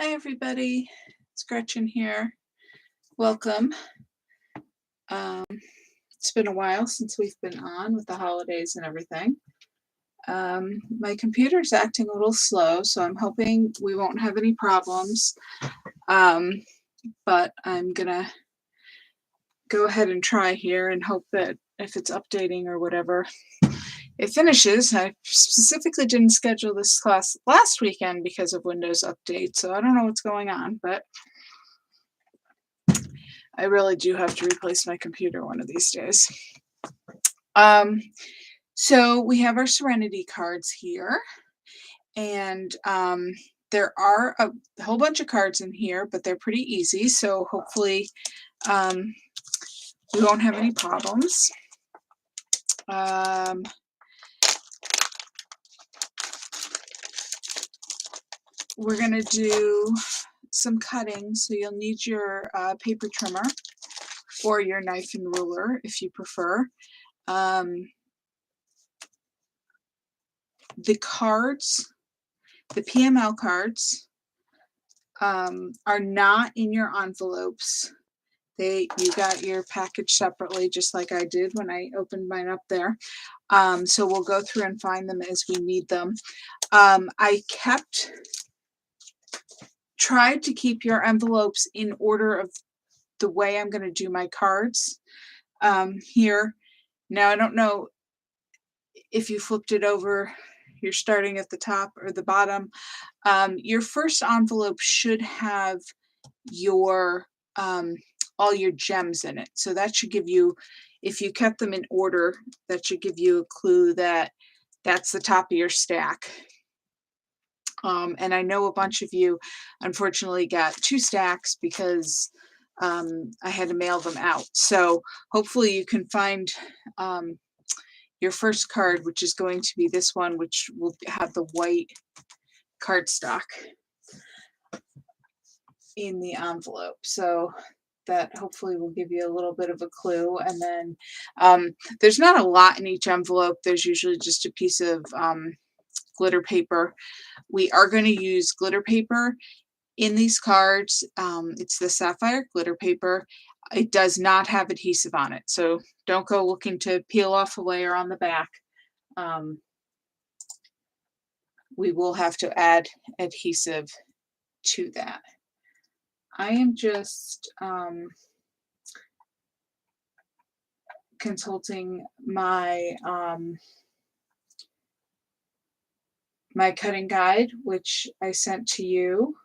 Hi everybody, it's Gretchen here. Welcome. Um, it's been a while since we've been on with the holidays and everything. My computer's acting a little slow, so I'm hoping we won't have any problems. But I'm gonna go ahead and try here and hope that if it's updating or whatever, it finishes. I specifically didn't schedule this class last weekend because of Windows Update, so I don't know what's going on, but I really do have to replace my computer one of these days. So we have our Serenity cards here, and there are a whole bunch of cards in here, but they're pretty easy, so hopefully we won't have any problems. We're going to do some cutting, so you'll need your paper trimmer or your knife and ruler if you prefer. The cards, the PML cards, are not in your envelopes. You got your package separately, just like I did when I opened mine up there. So we'll go through and find them as we need them. I tried to keep your envelopes in order of the way I'm going to do my cards here. Now, I don't know if you flipped it over, you're starting at the top or the bottom. Your first envelope should have your all your gems in it. So that should give you, if you kept them in order, that should give you a clue that that's the top of your stack. And I know a bunch of you unfortunately got 2 stacks because I had to mail them out. So hopefully you can find your first card, which is going to be this one, which will have the white cardstock in the envelope. So that hopefully will give you a little bit of a clue. And then there's not a lot in each envelope. There's usually just a piece of glitter paper. We are going to use glitter paper in these cards. It's the sapphire glitter paper. It does not have adhesive on it, so don't go looking to peel off a layer on the back. We will have to add adhesive to that. I am just consulting my my cutting guide, which I sent to you.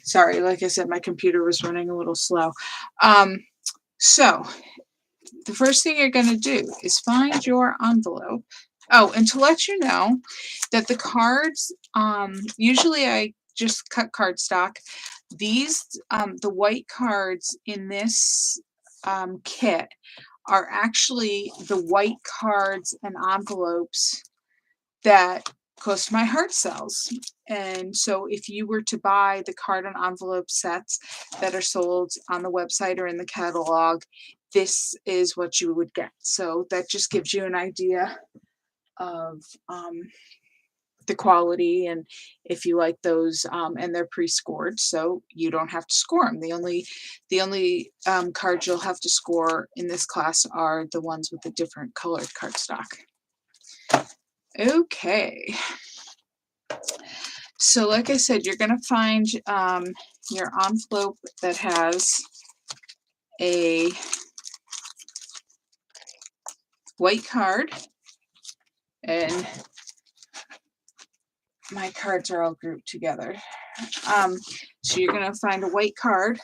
Sorry, like I said, my computer was running a little slow. So the first thing you're going to do is find your envelope. Oh, and to let you know that the cards, usually I just cut cardstock. These, the white cards in this kit are actually the white cards and envelopes that Close to My Heart sells. And so if you were to buy the card and envelope sets that are sold on the website or in the catalog, this is what you would get. So that just gives you an idea of the quality, and if you like those, and they're pre-scored, so you don't have to score them. The only cards you'll have to score in this class are the ones with the different colored cardstock. Okay, so like I said, you're going to find your envelope that has a white card, and my cards are all grouped together. So you're going to find a white card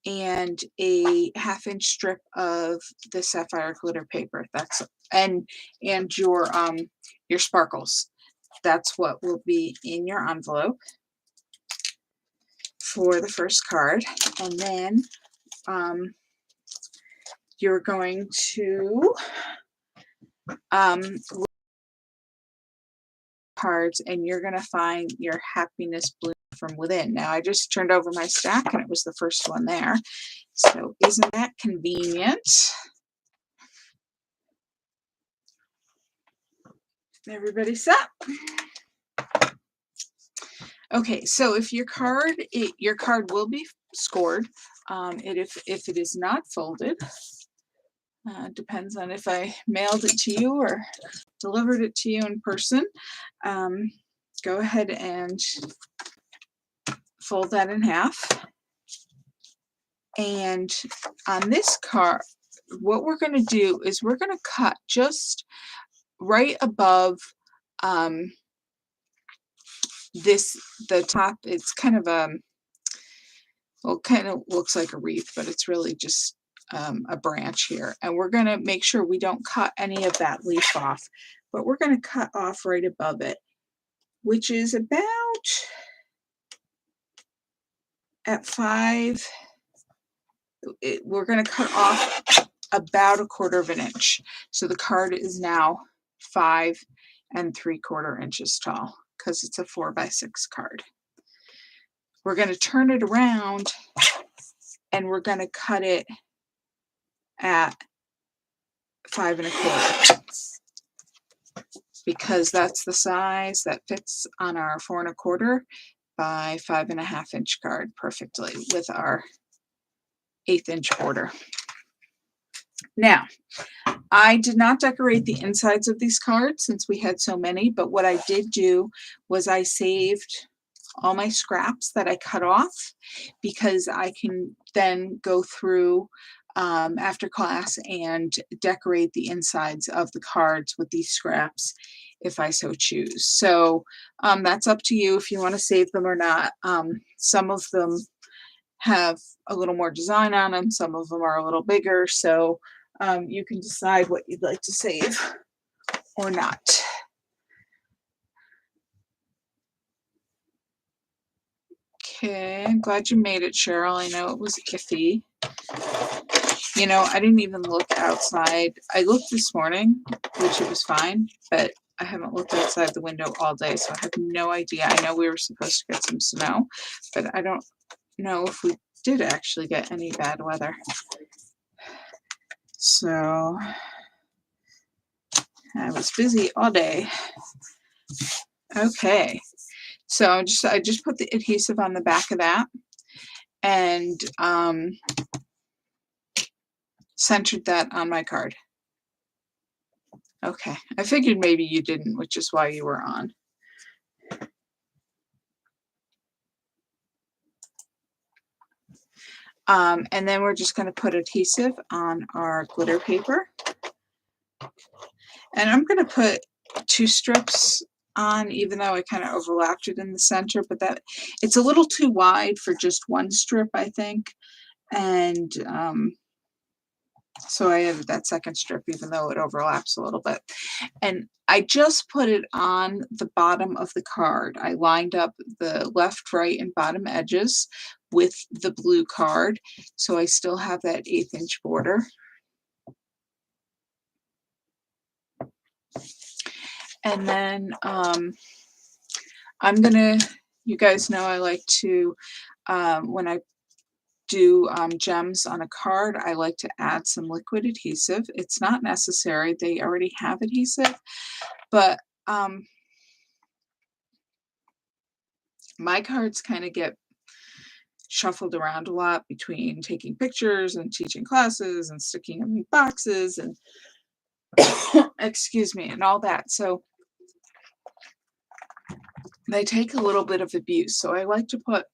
and a 1/2-inch strip of the sapphire glitter paper. That's and your sparkles. That's what will be in your envelope for the first card. And then you're going to cards, and you're going to find your happiness bloom from within. Now I just turned over my stack and it was the first one there. So isn't that convenient? Everybody set? Okay, so if your card will be scored. If it is not folded, depends on if I mailed it to you or delivered it to you in person. Um, go ahead and fold that in half. And on this card, what we're going to do is we're going to cut just right above um, the top. It's kind of well, kind of looks like a wreath, but it's really just a branch here. And we're going to make sure we don't cut any of that leaf off, but we're going to cut off right above it, which is about at 5. We're going to cut off about 1/4 of an inch. So the card is now 5 3/4 inches tall because it's a 4x6 card. We're going to turn it around and we're going to cut it at 5 1/4 because that's the size that fits on our 4 1/4 by 5 1/2 inch card perfectly with our 1/8 inch border. Now, I did not decorate the insides of these cards since we had so many, but what I did do was I saved all my scraps that I cut off because I can then go through after class and decorate the insides of the cards with these scraps if I so choose. So that's up to you if you want to save them or not. Some of them have a little more design on them, some of them are a little bigger, so you can decide what you'd like to save or not. Okay, I'm glad you made it, Cheryl. I know it was iffy. You know, I didn't even look outside. I looked this morning, which it was fine, but I haven't looked outside the window all day, so I have no idea. I know we were supposed to get some snow, but I don't know if we did actually get any bad weather. So I was busy all day. Okay, so I just put the adhesive on the back of that and centered that on my card. Okay, I figured maybe you didn't, which is why you were on. And then we're just going to put adhesive on our glitter paper. And I'm going to put 2 strips on, even though I kind of overlapped it in the center, but that it's a little too wide for just 1 strip, I think. And so I added that 2nd strip, even though it overlaps a little bit. And I just put it on the bottom of the card. I lined up the left, right, and bottom edges with the blue card, so I still have that 1/8 inch border. And then you guys know I like to, when I do gems on a card, I like to add some liquid adhesive. It's not necessary, they already have adhesive, but my cards kind of get shuffled around a lot between taking pictures and teaching classes and sticking them in boxes and excuse me, and all that. So they take a little bit of abuse. So I like to put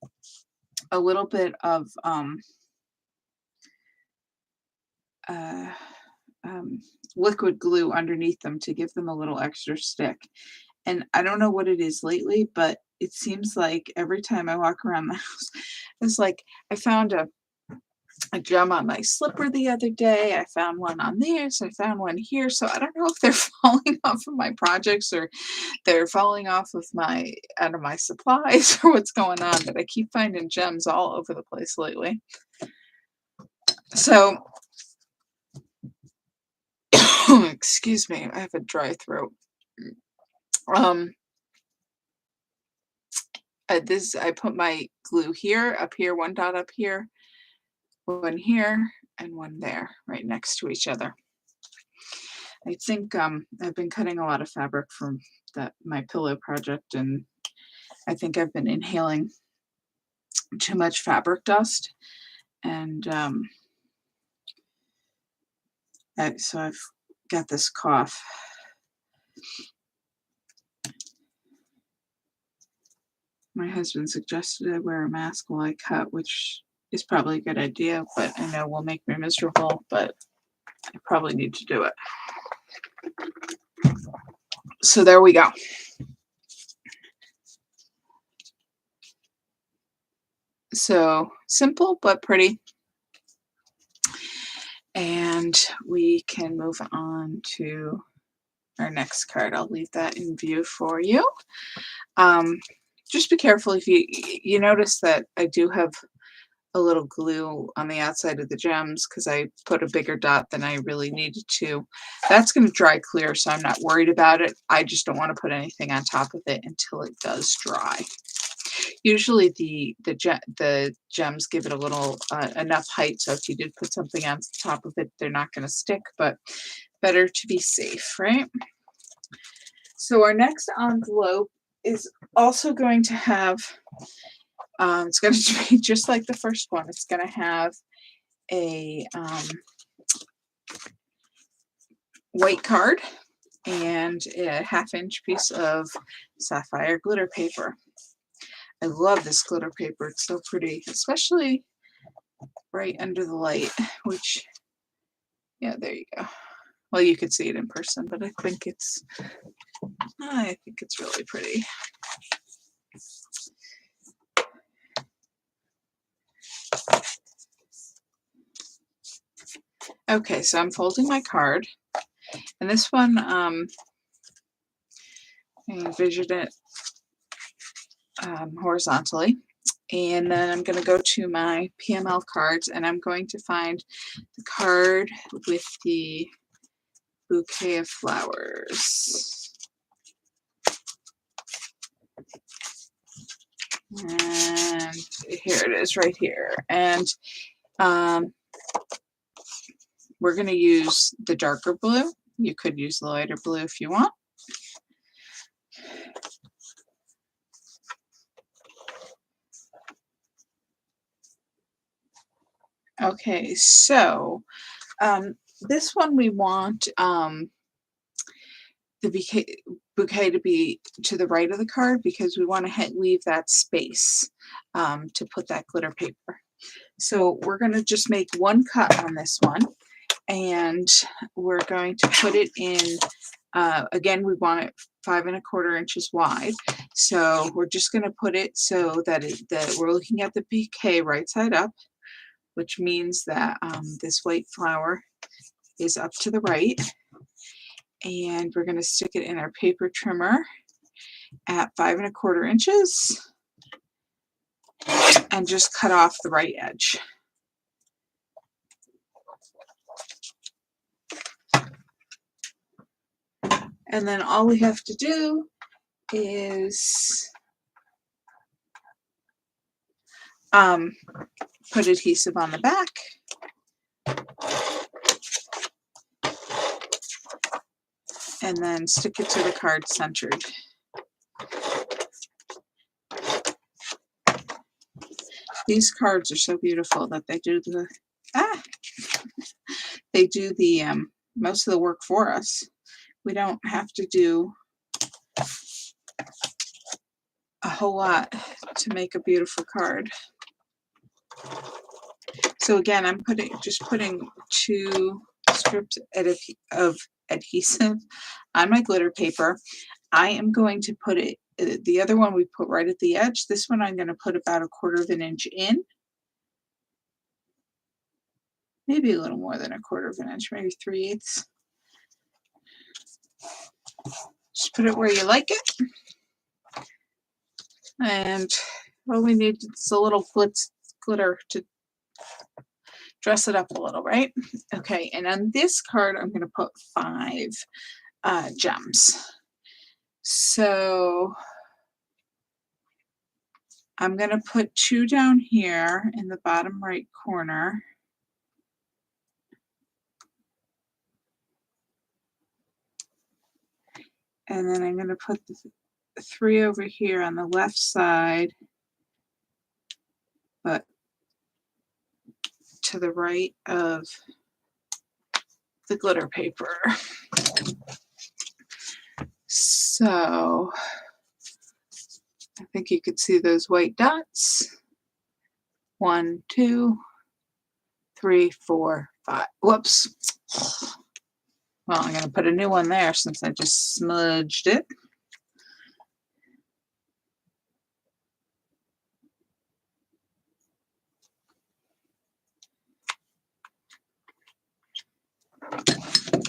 a little bit of liquid glue underneath them to give them a little extra stick. And I don't know what it is lately, but it seems like every time I walk around the house, it's like I found a gem on my slipper the other day. I found one on this. I found one here. So I don't know if they're falling off of my projects or they're falling off of out of my supplies or what's going on, but I keep finding gems all over the place lately. So, excuse me, I have a dry throat. I put my glue here, up here, 1 dot up here, 1 here, and 1 there, right next to each other. I think I've been cutting a lot of fabric from my pillow project, and I think I've been inhaling too much fabric dust, and so I've got this cough. My husband suggested I wear a mask while I cut, which is probably a good idea, but I know will make me miserable, but I probably need to do it. So there we go. So simple but pretty. And we can move on to our next card. I'll leave that in view for you. Just be careful if you notice that I do have a little glue on the outside of the gems because I put a bigger dot than I really needed to. That's going to dry clear, so I'm not worried about it. I just don't want to put anything on top of it until it does dry. Usually the gems give it a little enough height, so if you did put something on top of it, they're not going to stick, but better to be safe, right? So our next envelope is also going to have, it's going to be just like the first one. It's going to have a white card and a 1/2-inch piece of sapphire glitter paper. I love this glitter paper. It's so pretty, especially right under the light, which, yeah, there you go. Well, you could see it in person, but I think it's really pretty. Okay, so I'm folding my card, and this one, I envisioned it horizontally, and then I'm going to go to my PML cards, and I'm going to find the card with the bouquet of flowers. And here it is right here. And we're going to use the darker blue. You could use the lighter blue if you want. Okay, so this one we want the bouquet to be to the right of the card because we want to leave that space to put that glitter paper. So we're going to just make one cut on this one, and we're going to put it in, again, we want it 5 1/4 inches wide. So we're just going to put it so that, we're looking at the bouquet right side up, which means that this white flower is up to the right. And we're going to stick it in our paper trimmer at 5 1/4 inches and just cut off the right edge. And then all we have to do is put adhesive on the back. And then stick it to the card centered. These cards are so beautiful that they do the most of the work for us. We don't have to do a whole lot to make a beautiful card. So again, I'm just putting 2 strips of adhesive on my glitter paper. I am going to put it, the other one we put right at the edge. This one I'm going to put about 1/4 inch in. Maybe a little more than 1/4 inch, maybe 3/8. Just put it where you like it. And all we need is a little glitter to dress it up a little, right? Okay, and on this card, I'm going to put 5 gems. So I'm going to put 2 down here in the bottom right corner. And then I'm going to put 3 over here on the left side, but to the right of the glitter paper. So I think you could see those white dots. 1, 2, 3, 4, 5. Whoops. Well, I'm going to put a new one there since I just smudged it.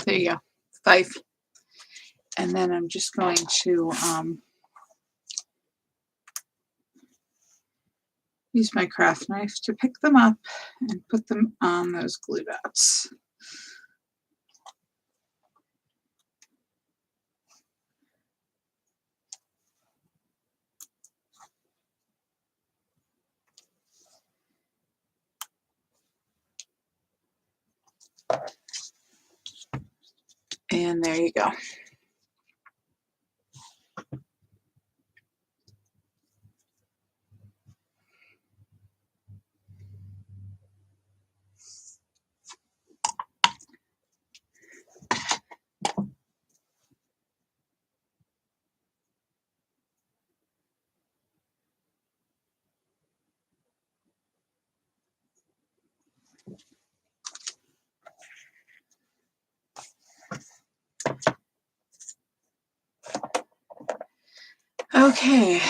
There you go. 5. And then I'm just going to use my craft knife to pick them up and put them on those glue dots. And there you go. Okay,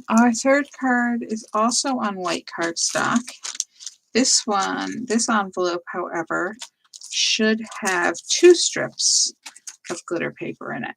our third card is also on white cardstock. This envelope, however, should have 2 strips of glitter paper in it.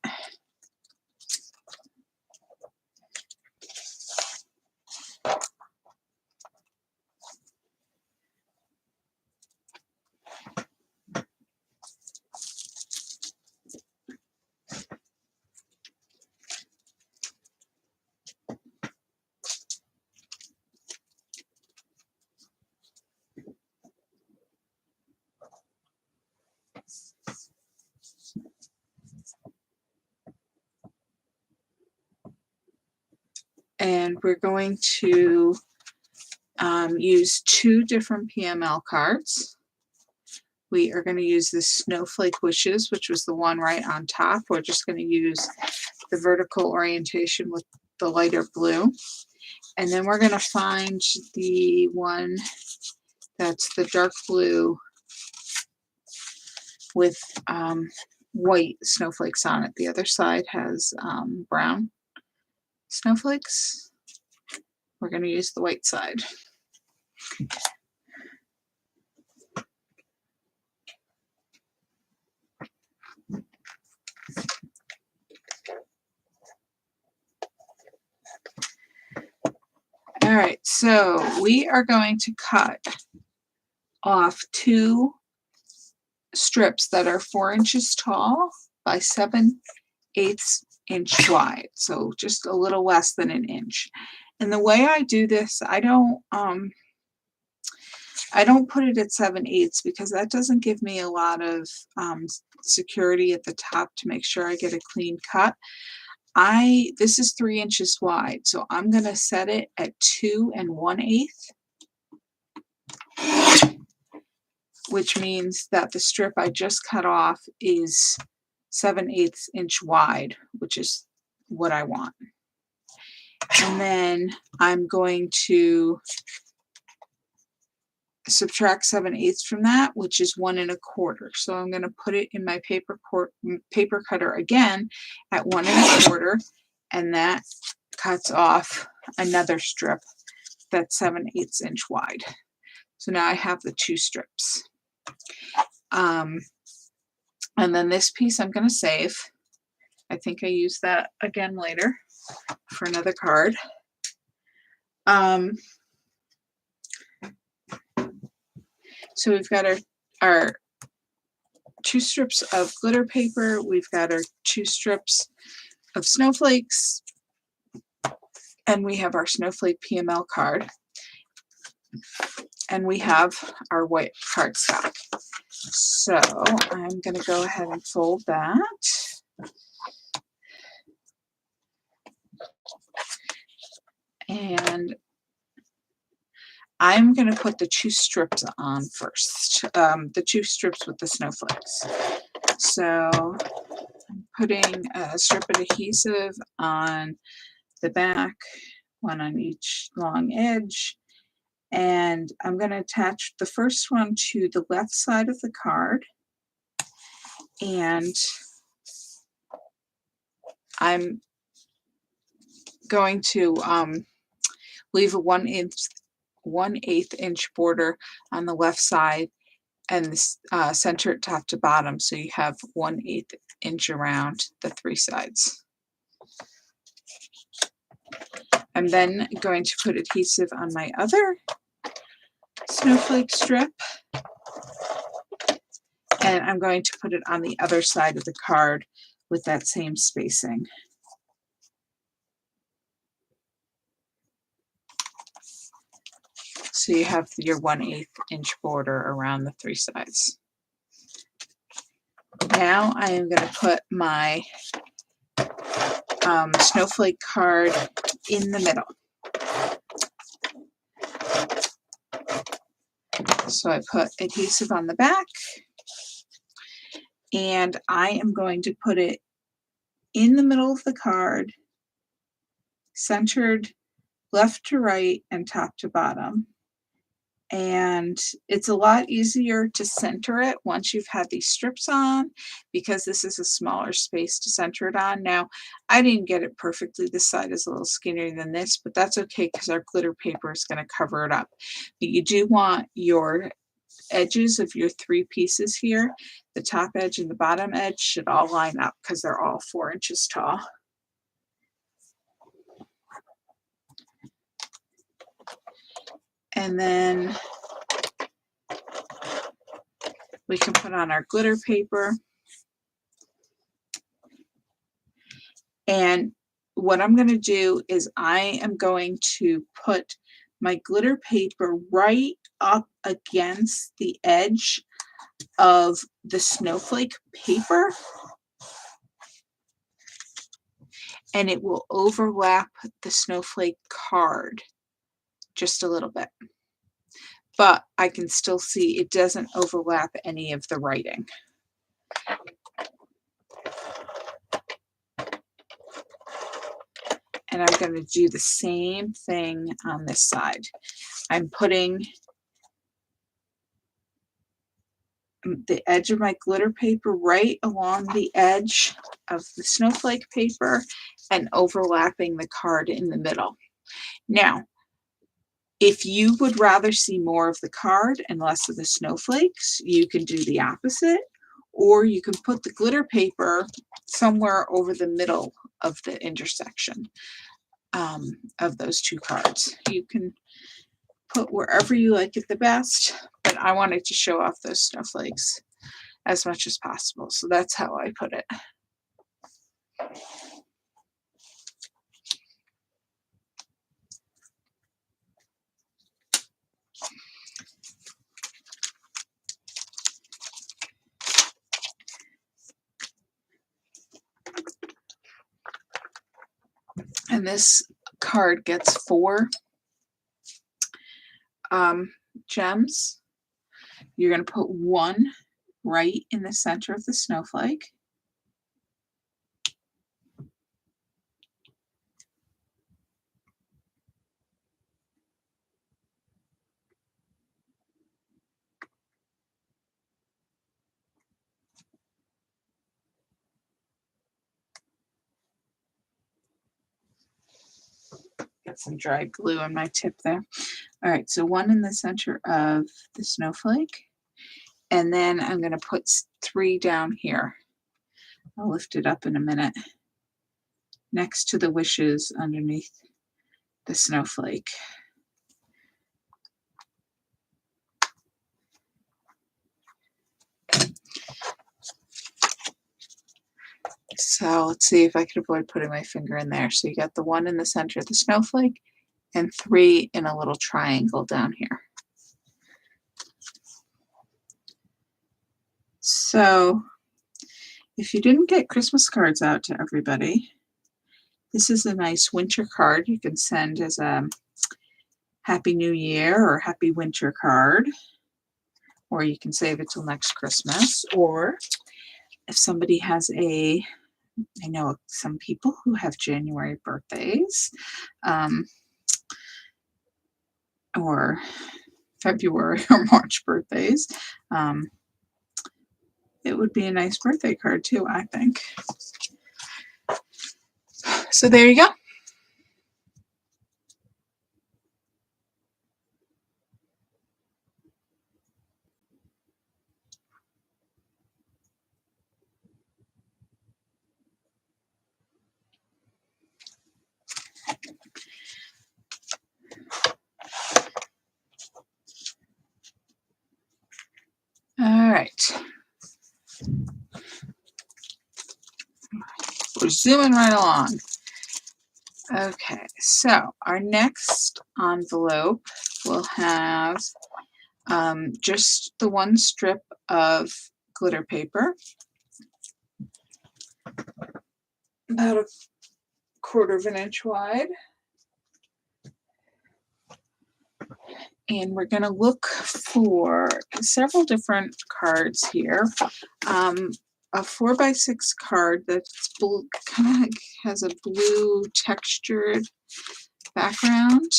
And we're going to use 2 different PML cards. We are going to use this Snowflake Wishes, which was the one right on top. We're just going to use the vertical orientation with the lighter blue. And then we're going to find the one that's the dark blue with white snowflakes on it. The other side has brown snowflakes. We're going to use the white side. All right, so we are going to cut off 2 strips that are 4 inches tall by 7/8 inch wide, so just a little less than an inch. And the way I do this, I don't put it at 7/8 because that doesn't give me a lot of security at the top to make sure I get a clean cut. This is 3 inches wide, so I'm going to set it at 2 1/8, which means that the strip I just cut off is 7/8 inch wide, which is what I want. And then I'm going to subtract 7/8 from that, which is 1 1/4. So I'm going to put it in my paper cutter again at 1 1/4, and that cuts off another strip that's 7/8 inch wide. So now I have the 2 strips. And then this piece I'm going to save. I think I use that again later for another card. So we've got our 2 strips of glitter paper. We've got our 2 strips of snowflakes. And we have our snowflake PML card. And we have our white cardstock. So I'm going to go ahead and fold that. I'm going to put the 2 strips on first, the 2 strips with the snowflakes. So I'm putting a strip of adhesive on the back, one on each long edge, and I'm going to attach the first one to the left side of the card, and I'm going to leave a 1/8 inch border on the left side and center it top to bottom, so you have 1/8 inch around the 3 sides. I'm then going to put adhesive on my other snowflake strip, and I'm going to put it on the other side of the card with that same spacing. So you have your 1/8 inch border around the 3 sides. Now I am going to put my snowflake card in the middle. So I put adhesive on the back, and I am going to put it in the middle of the card, centered left to right and top to bottom. And it's a lot easier to center it once you've had these strips on, because this is a smaller space to center it on. Now, I didn't get it perfectly. This side is a little skinnier than this, but that's okay because our glitter paper is going to cover it up. But you do want your edges of your 3 pieces here, the top edge and the bottom edge, should all line up because they're all 4 inches tall. And then we can put on our glitter paper. And what I'm going to do is I am going to put my glitter paper right up against the edge of the snowflake paper, and it will overlap the snowflake card just a little bit. But I can still see it doesn't overlap any of the writing. And I'm going to do the same thing on this side. I'm putting the edge of my glitter paper right along the edge of the snowflake paper and overlapping the card in the middle. Now, if you would rather see more of the card and less of the snowflakes, you can do the opposite, or you can put the glitter paper somewhere over the middle of the intersection of those 2 cards. You can put wherever you like it the best, but I wanted to show off those snowflakes as much as possible, so that's how I put it. And this card gets 4 gems. You're going to put 1 right in the center of the snowflake. Got some dry glue on my tip there. All right, so 1 in the center of the snowflake, and then I'm going to put 3 down here. I'll lift it up in a minute, next to the wishes underneath the snowflake. So let's see if I can avoid putting my finger in there. So you got the 1 in the center of the snowflake and 3 in a little triangle down here. So if you didn't get Christmas cards out to everybody, this is a nice winter card you can send as a Happy New Year or Happy Winter card, or you can save it till next Christmas. Or if somebody has I know some people who have January birthdays, or February or March birthdays, it would be a nice birthday card too, I think. So there you go. All right. We're zooming right along. Okay, so our next envelope will have just the one strip of glitter paper, about 1/4 of an inch wide. And we're going to look for several different cards here. A 4x6 card that's kind of has a blue textured background.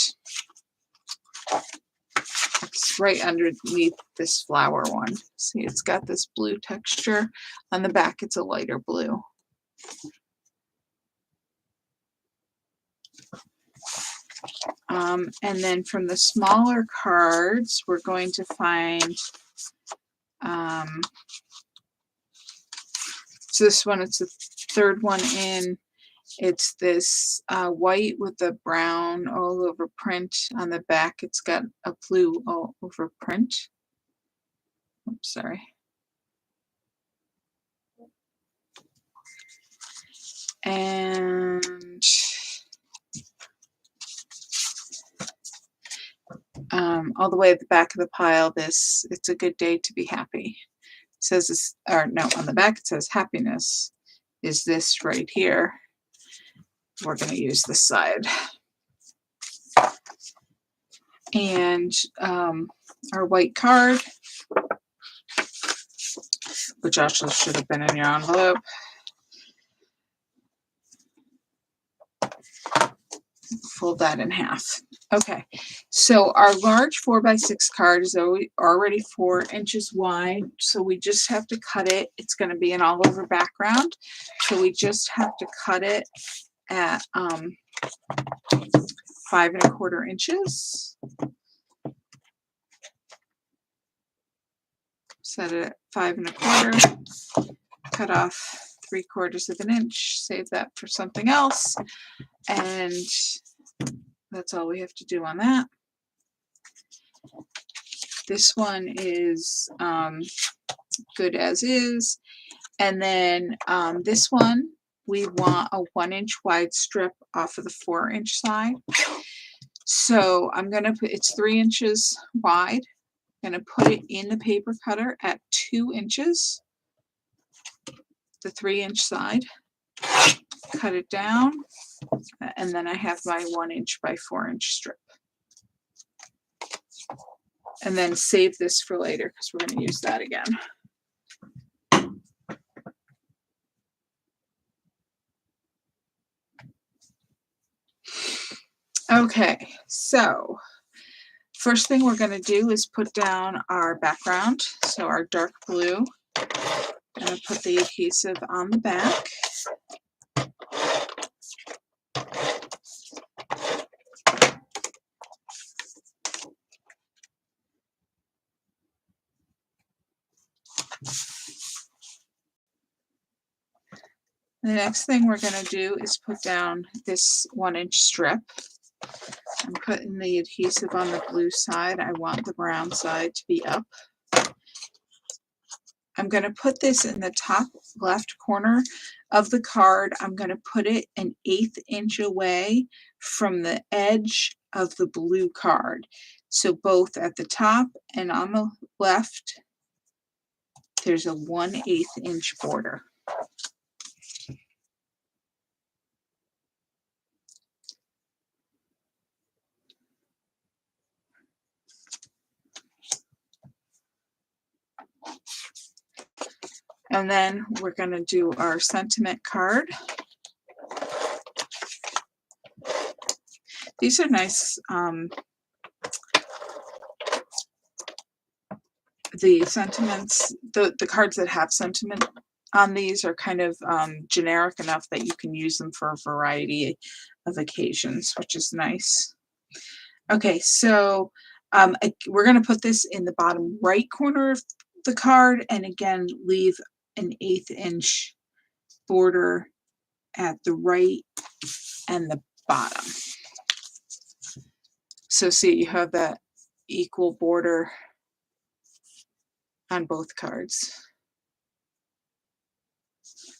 It's right underneath this flower one. See, it's got this blue texture. On the back, it's a lighter blue. And then from the smaller cards, we're going to find, so this one, it's the third one in. It's this white with the brown all over print. On the back, it's got a blue all over print. Oops, sorry. And all the way at the back of the pile, it's a good day to be happy. It says this, or no, on the back it says happiness is this right here. We're going to use this side. And our white card, which actually should have been in your envelope. Fold that in half. Okay, so our large 4x6 card is already 4 inches wide, so we just have to cut it. It's going to be an all over background, so we just have to cut it at 5 1/4 inches. Set it at 5 1/4. Cut off 3/4 of an inch. Save that for something else, and that's all we have to do on that. This one is good as is. And then this one, we want a 1 inch wide strip off of the 4 inch side. So I'm going to put, it's 3 inches wide. I'm going to put it in the paper cutter at 2 inches, the 3 inch side. Cut it down, and then I have my 1 inch by 4 inch strip. And then save this for later because we're going to use that again. Okay, so first thing we're going to do is put down our background. So our dark blue, I'm going to put the adhesive on the back. The next thing we're going to do is put down this 1 inch strip. I'm putting the adhesive on the blue side. I want the brown side to be up. I'm going to put this in the top left corner of the card. I'm going to put it 1/8 inch away from the edge of the blue card. So both at the top and on the left, there's a 1/8 inch border. And then we're going to do our sentiment card. These are nice. The sentiments, the cards that have sentiment on these are kind of generic enough that you can use them for a variety of occasions, which is nice. Okay, so we're going to put this in the bottom right corner of the card, and again, leave an 1/8 inch border at the right and the bottom. So see, you have that equal border on both cards.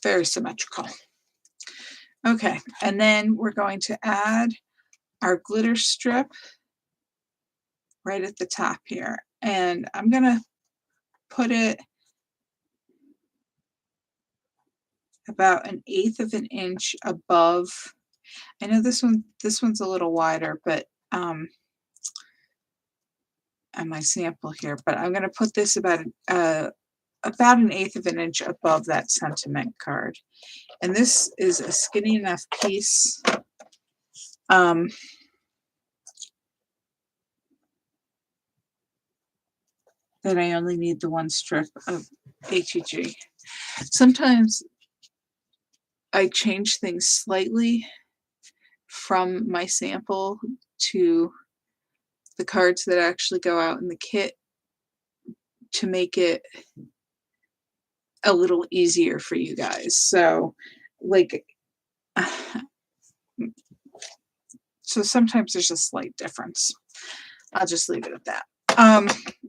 Very symmetrical. Okay, and then we're going to add our glitter strip right at the top here. And I'm going to put it about 1/8 of an inch above. I know this one's a little wider, but on my sample here, but I'm going to put this about 1/8 of an inch above that sentiment card. And this is a skinny enough piece that I only need the one strip of HEG. Sometimes I change things slightly from my sample to the cards that actually go out in the kit to make it a little easier for you guys. So like, so sometimes there's a slight difference. I'll just leave it at that.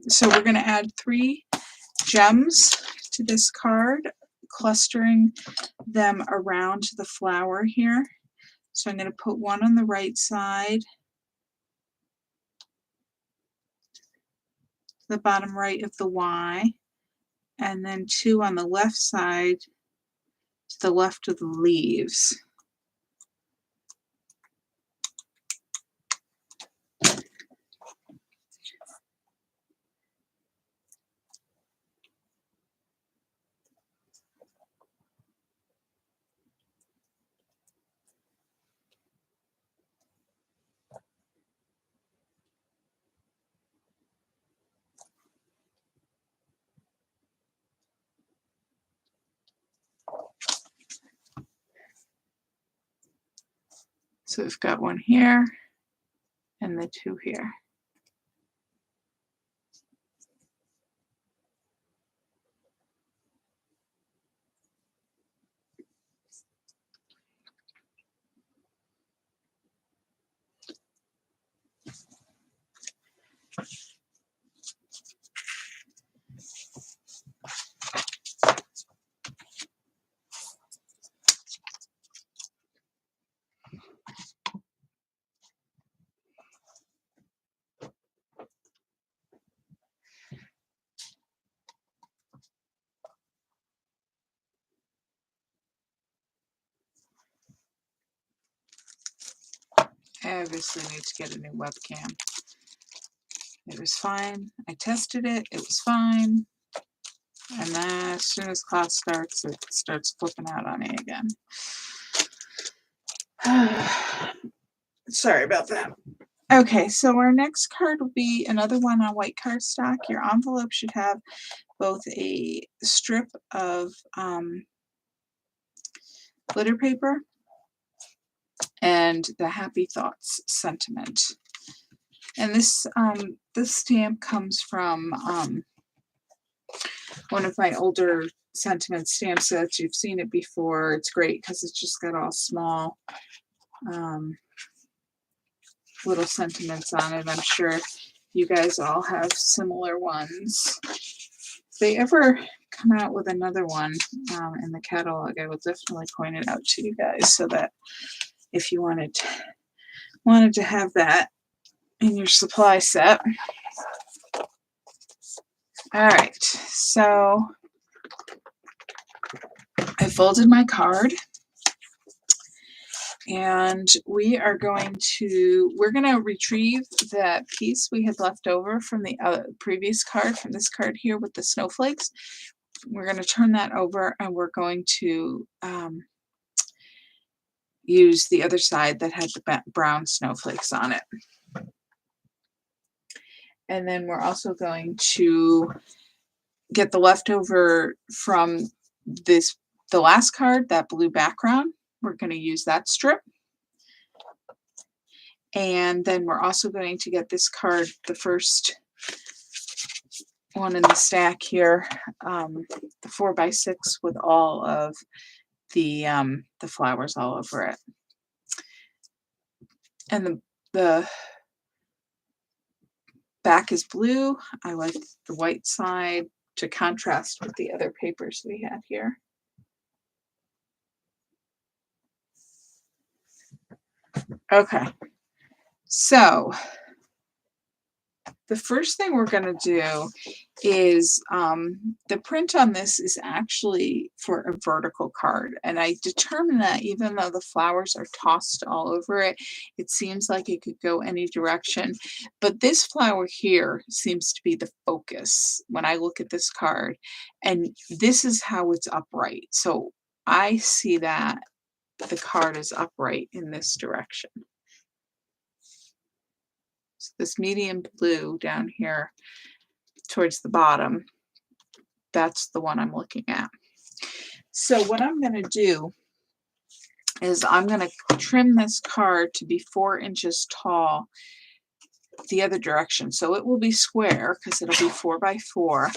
So we're going to add 3 gems to this card, clustering them around the flower here. So I'm going to put one on the right side, the bottom right of the Y, and then 2 on the left side to the left of the leaves. So we've got one here and the 2 here. I obviously need to get a new webcam. It was fine. I tested it. It was fine. And then as soon as class starts, it starts flipping out on me again. Sorry about that. Okay, so our next card will be another one on white cardstock. Your envelope should have both a strip of glitter paper and the Happy Thoughts sentiment. And this stamp comes from one of my older sentiment stamp sets. You've seen it before. It's great because it's just got all small little sentiments on it. I'm sure you guys all have similar ones. If they ever come out with another one in the catalog, I will definitely point it out to you guys so that if you wanted to have that in your supply set. All right, so I folded my card, and we're going to retrieve that piece we had left over from the previous card, from this card here with the snowflakes. we're going to turn that over and we're going to use the other side that had the brown snowflakes on it. And then we're also going to get the leftover from the last card, that blue background. We're going to use that strip. And then we're also going to get this card, the first one in the stack here, the 4x6 with all of the flowers all over it. And the back is blue. I like the white side to contrast with the other papers we had here. Okay, so the first thing we're going to do is the print on this is actually for a vertical card, and I determined that even though the flowers are tossed all over it, it seems like it could go any direction, but this flower here seems to be the focus when I look at this card, and this is how it's upright. So I see that the card is upright in this direction. So this medium blue down here towards the bottom, that's the one I'm looking at. So what I'm going to do is I'm going to trim this card to be 4 inches tall the other direction. So it will be square because it'll be 4x4.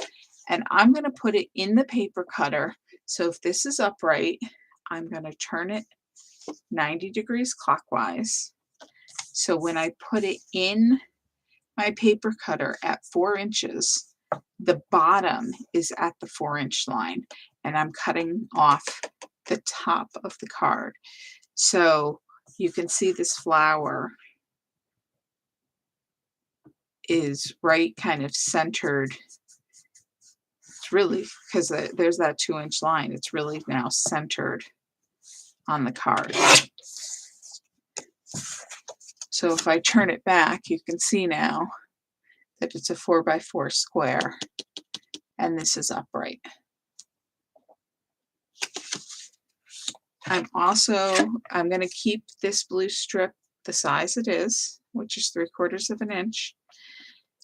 And I'm going to put it in the paper cutter. So if this is upright, I'm going to turn it 90 degrees clockwise. So when I put it in my paper cutter at 4 inches, the bottom is at the 4-inch line, and I'm cutting off the top of the card. So you can see this flower is right kind of centered. It's really, because there's that 2-inch line, it's really now centered on the card. So if I turn it back, you can see now that it's a 4x4 square, and this is upright. I'm going to keep this blue strip the size it is, which is 3/4 of an inch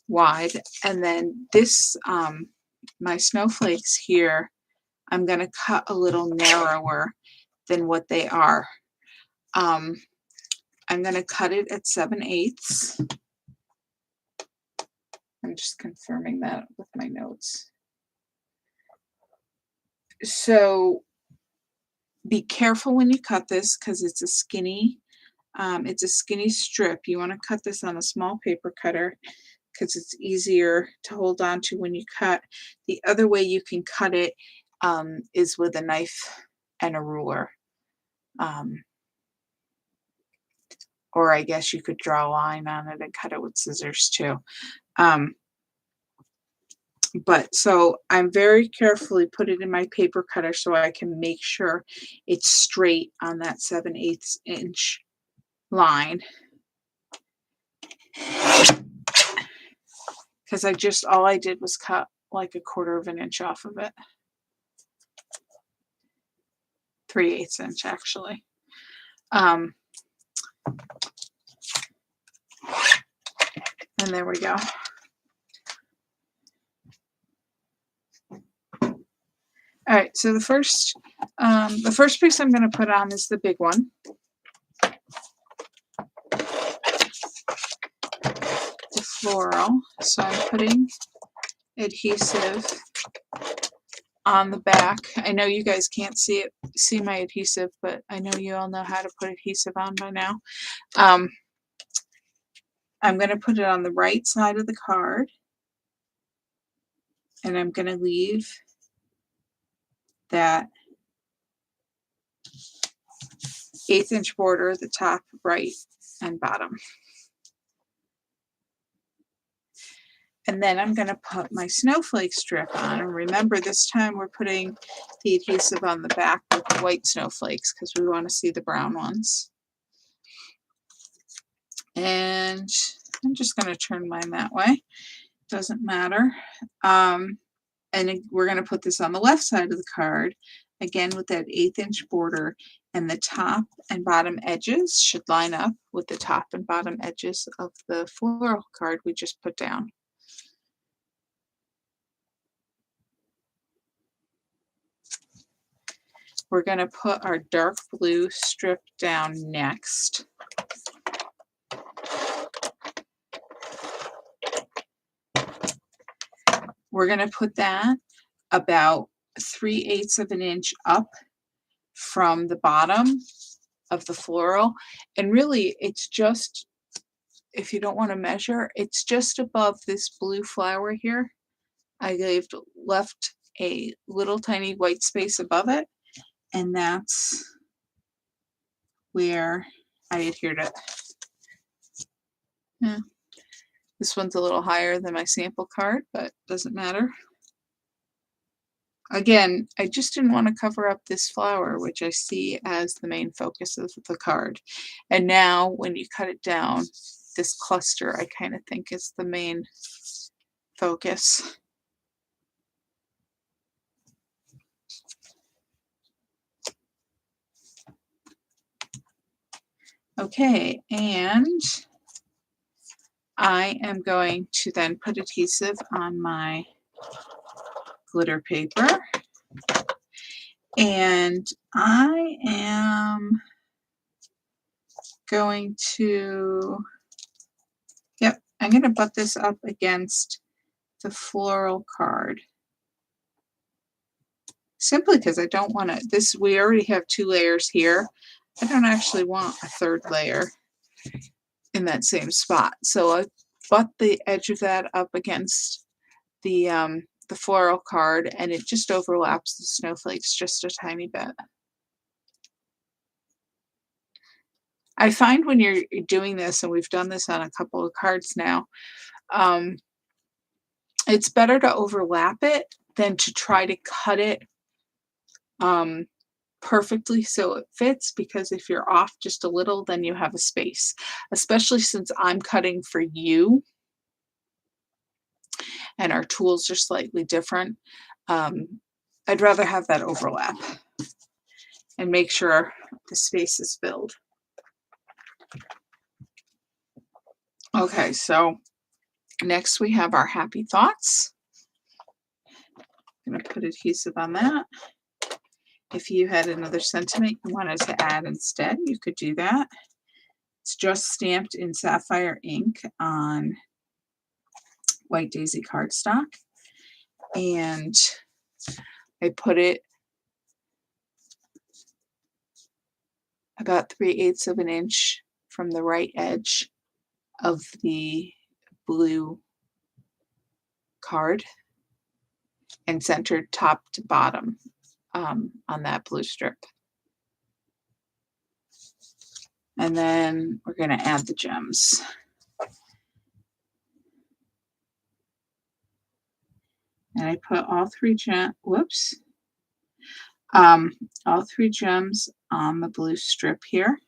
wide. And then this, my snowflakes here, I'm going to cut a little narrower than what they are. I'm going to cut it at 7/8. I'm just confirming that with my notes. So be careful when you cut this because it's a skinny strip. You want to cut this on a small paper cutter because it's easier to hold on to when you cut. The other way you can cut it is with a knife and a ruler. Or I guess you could draw a line on it and cut it with scissors too. But so I'm very carefully put it in my paper cutter so I can make sure it's straight on that 7/8 inch line. Because all I did was cut like 1/4 of an inch off of it. 3/8 inch actually. And there we go. All right, so the first piece I'm going to put on is the big one. The floral. So I'm putting adhesive on the back. I know you guys can't see my adhesive, but I know you all know how to put adhesive on by now. I'm going to put it on the right side of the card, and I'm going to leave that 1/8 inch border at the top, right, and bottom. And then I'm going to put my snowflake strip on. And remember, this time we're putting the adhesive on the back with the white snowflakes because we want to see the brown ones. And I'm just going to turn mine that way. Doesn't matter. And And we're going to put this on the left side of the card, again with that 1/8 inch border, and the top and bottom edges should line up with the top and bottom edges of the floral card we just put down. We're going to put our dark blue strip down next. We're going to put that about 3/8 of an inch up from the bottom of the floral. And really, it's just, if you don't want to measure, it's just above this blue flower here. I left a little tiny white space above it, and that's where I adhered it. Yeah. This one's a little higher than my sample card, but doesn't matter. Again, I just didn't want to cover up this flower, which I see as the main focus of the card. And now when you cut it down, this cluster I kind of think is the main focus. Okay, and I am going to then put adhesive on my glitter paper, and I am going to, yep, I'm going to butt this up against the floral card, simply because I don't want to, this, we already have 2 layers here. I don't actually want a 3rd layer in that same spot. So I butt the edge of that up against the floral card, and it just overlaps the snowflakes just a tiny bit. I find when you're doing this, and we've done this on a couple of cards now, it's better to overlap it than to try to cut it perfectly so it fits, because if you're off just a little, then you have a space, especially since I'm cutting for you and our tools are slightly different. I'd rather have that overlap and make sure the space is filled. Okay, so next we have our happy thoughts. I'm going to put adhesive on that. If you had another sentiment you wanted to add instead, you could do that. It's just stamped in sapphire ink on white daisy cardstock, and I put it about 3/8 of an inch from the right edge of the blue card and centered top to bottom on that blue strip. And then we're going to add the gems. And I put all 3 all 3 gems on the blue strip here.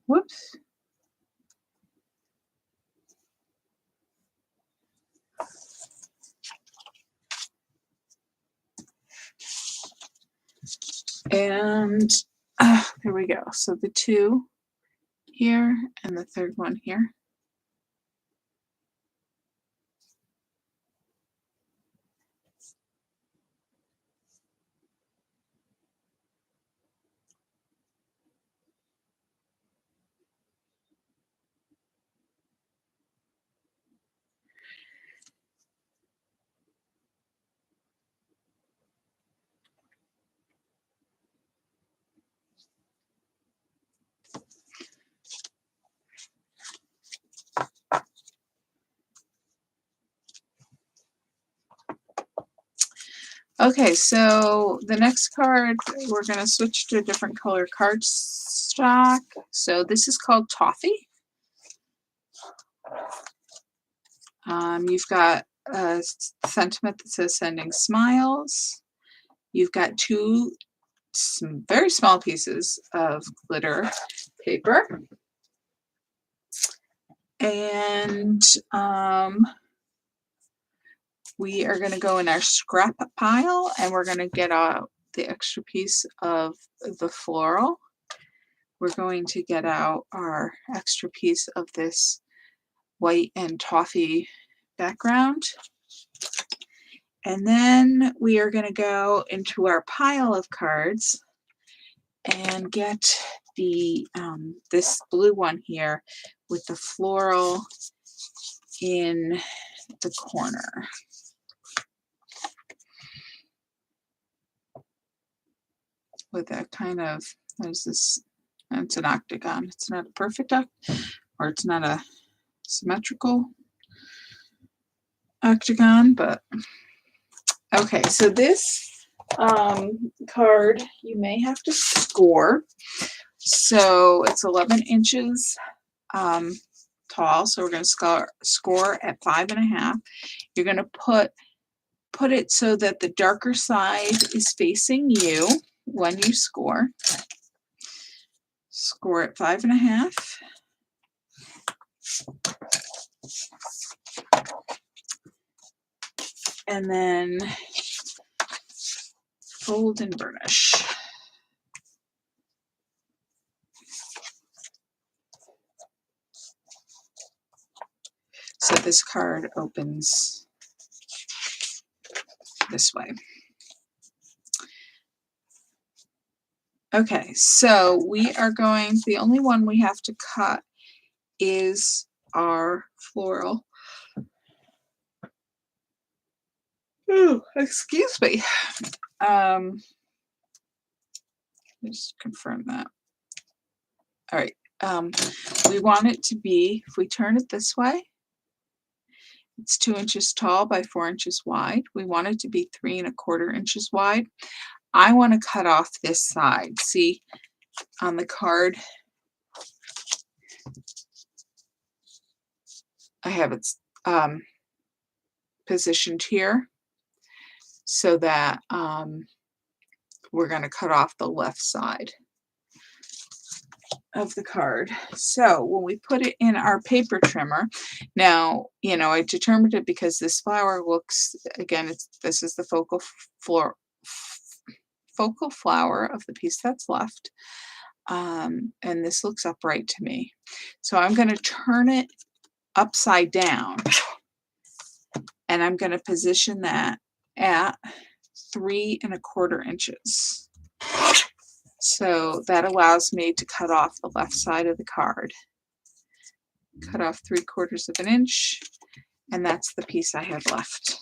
Whoops. And there we go. So the 2 here and the 3rd one here. Okay, so the next card, we're going to switch to a different color cardstock. So this is called Toffee. You've got a sentiment that says sending smiles. You've got some very small pieces of glitter paper. And we are going to go in our scrap pile and we're going to get out the extra piece of the floral. We're going to get out our extra piece of this white and toffee background. And then we are going to go into our pile of cards and get the this blue one here with the floral in the corner. With that kind of, there's this, it's an octagon. It's not a perfect or it's not a symmetrical octagon, but okay, so this card you may have to score. So it's 11 inches tall, so we're going to score at 5.5. You're going to put it so that the darker side is facing you when you score. Score at 5.5. And then fold and burnish. So this card opens this way. Okay, so we are going, the only one we have to cut is our floral. Ooh, excuse me. Just confirm that. All right. We want it to be, if we turn it this way, it's 2 inches tall by 4 inches wide. We want it to be 3¼ inches wide. I want to cut off this side. See, on the card, I have it positioned here so that we're going to cut off the left side of the card. So when we put it in our paper trimmer, now, you know, I determined it because this flower looks, again, this is the focal flower of the piece that's left. And this looks upright to me. So I'm going to turn it upside down and I'm going to position that at 3¼ inches. So that allows me to cut off the left side of the card. Cut off 3/4 inch, and that's the piece I have left.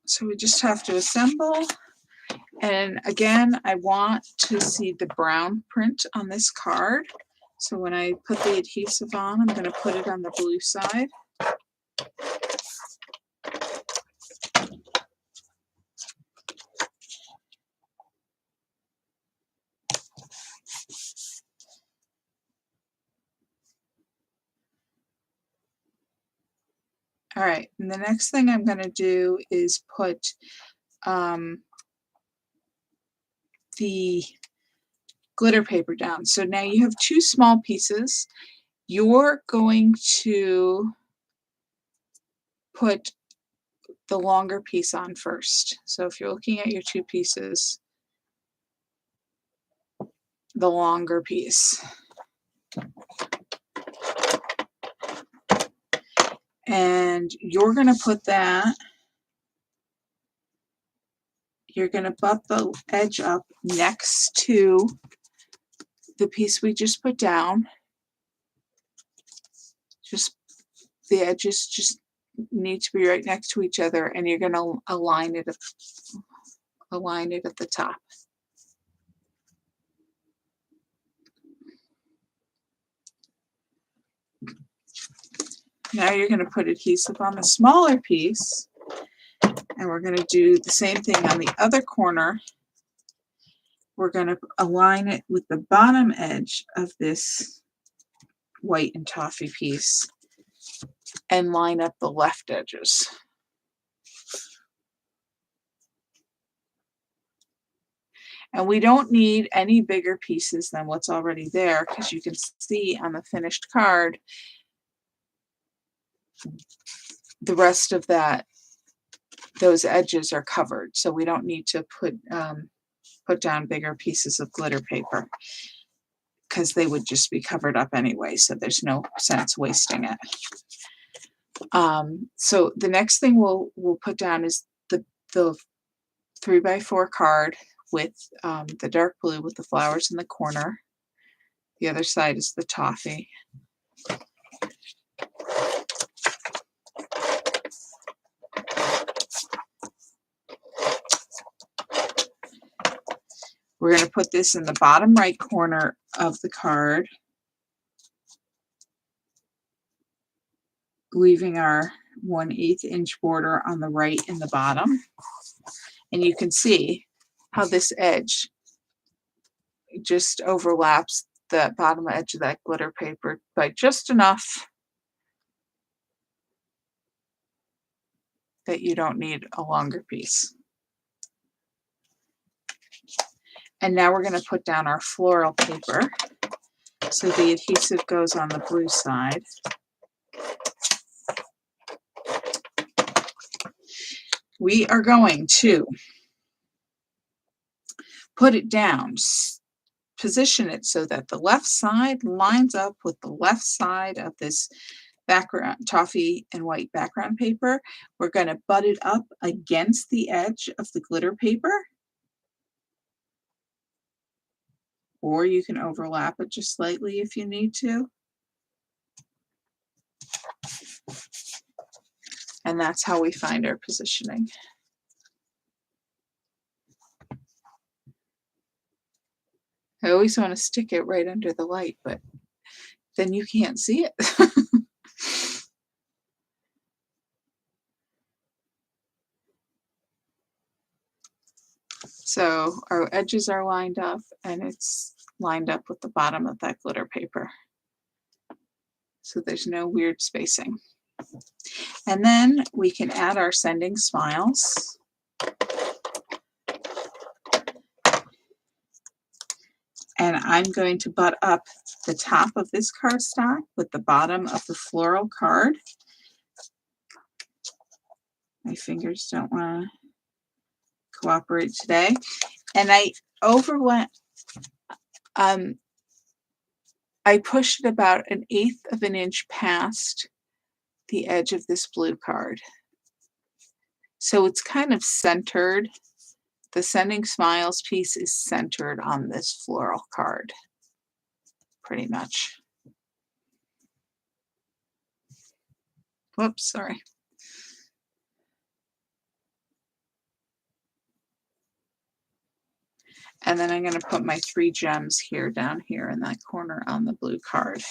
So we just have to assemble. And again, I want to see the brown print on this card. So when I put the adhesive on, I'm going to put it on the blue side. All right, and the next thing I'm going to do is put the glitter paper down. So now you have 2 small pieces. You're going to put the longer piece on first. So if you're looking at your 2 pieces, the longer piece. And you're going to put that, you're going to butt the edge up next to the piece we just put down. Just the edges just need to be right next to each other, and you're going to align it at the top. Now you're going to put adhesive on the smaller piece, and we're going to do the same thing on the other corner we're going to align it with the bottom edge of this white and toffee piece and line up the left edges. And we don't need any bigger pieces than what's already there, because you can see on the finished card, the rest of those edges are covered. So we don't need to put down bigger pieces of glitter paper, because they would just be covered up anyway. So there's no sense wasting it. So the next thing we'll put down is the 3x4 card with the dark blue with the flowers in the corner. The other side is the toffee. We're going to put this in the bottom right corner of the card, leaving our 1/8 inch border on the right in the bottom. And you can see how this edge just overlaps the bottom edge of that glitter paper by just enough that you don't need a longer piece. And now we're going to put down our floral paper. So the adhesive goes on the blue side. We are going to put it down, position it so that the left side lines up with the left side of this background, toffee and white background paper. We're going to butt it up against the edge of the glitter paper, or you can overlap it just slightly if you need to. And that's how we find our positioning. I always want to stick it right under the light, but then you can't see it. So our edges are lined up, and it's lined up with the bottom of that glitter paper. So there's no weird spacing. And then we can add our sending smiles. And I'm going to butt up the top of this cardstock with the bottom of the floral card. My fingers don't want to cooperate today. And I overwent, I pushed it about 1/8 of an inch past the edge of this blue card. So it's kind of centered. The sending smiles piece is centered on this floral card, pretty much. Whoops, sorry. And then I'm going to put my 3 gems here, down here in that corner on the blue card.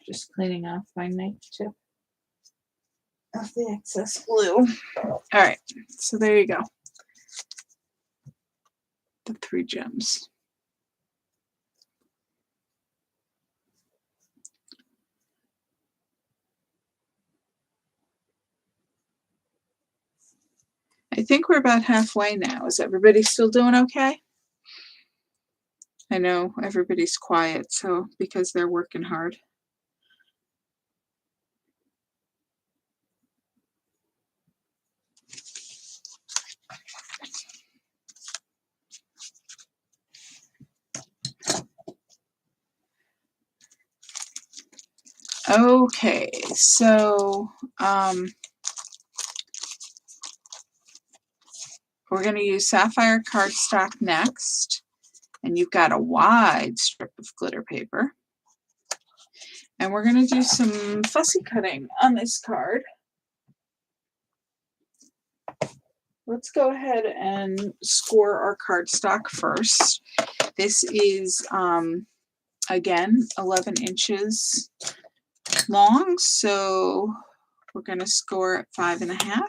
Just cleaning off my knife tip of the excess glue. All right, so there you go. The 3 gems. I think we're about halfway now. Is everybody still doing okay? I know everybody's quiet, so because they're working hard. Okay, so we're going to use sapphire cardstock next, and you've got a wide strip of glitter paper. And we're going to do some fussy cutting on this card. Let's go ahead and score our cardstock first. This is, again, 11 inches long, so we're going to score at 5.5.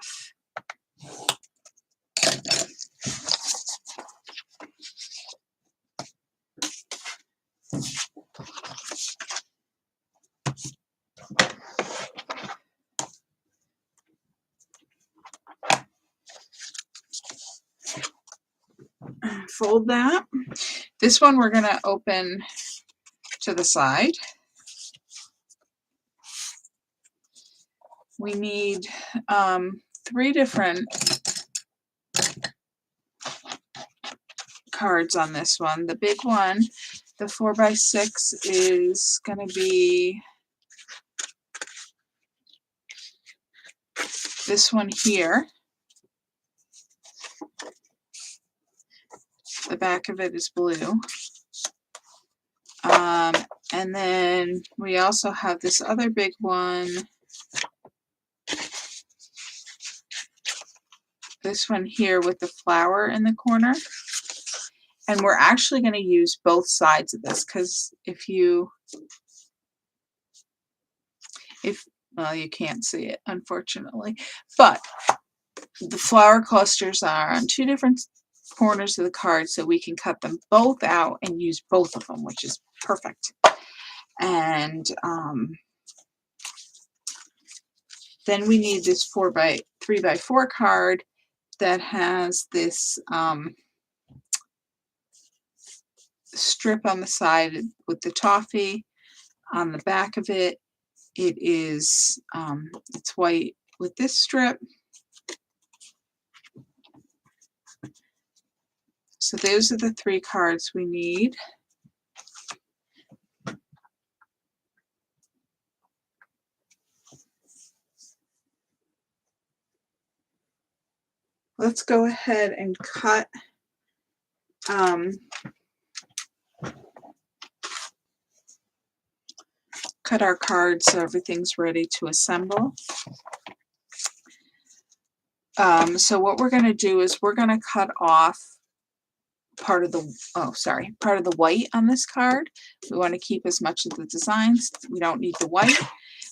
Fold that. This one we're going to open to the side. We need 3 different cards on this one. The big one, the 4x6, is going to be this one here. The back of it is blue. And then we also have this other big one. This one here with the flower in the corner. And we're actually going to use both sides of this because well, you can't see it, unfortunately. But the flower clusters are on 2 different corners of the card, so we can cut them both out and use both of them, which is perfect. And then we need this 3x4 card that has this strip on the side with the toffee. On the back of it, it is it's white with this strip. So those are the 3 cards we need. Let's go ahead and cut our cards so everything's ready to assemble. So what we're going to do is we're going to cut off part of the white on this card. We want to keep as much of the designs. We don't need the white.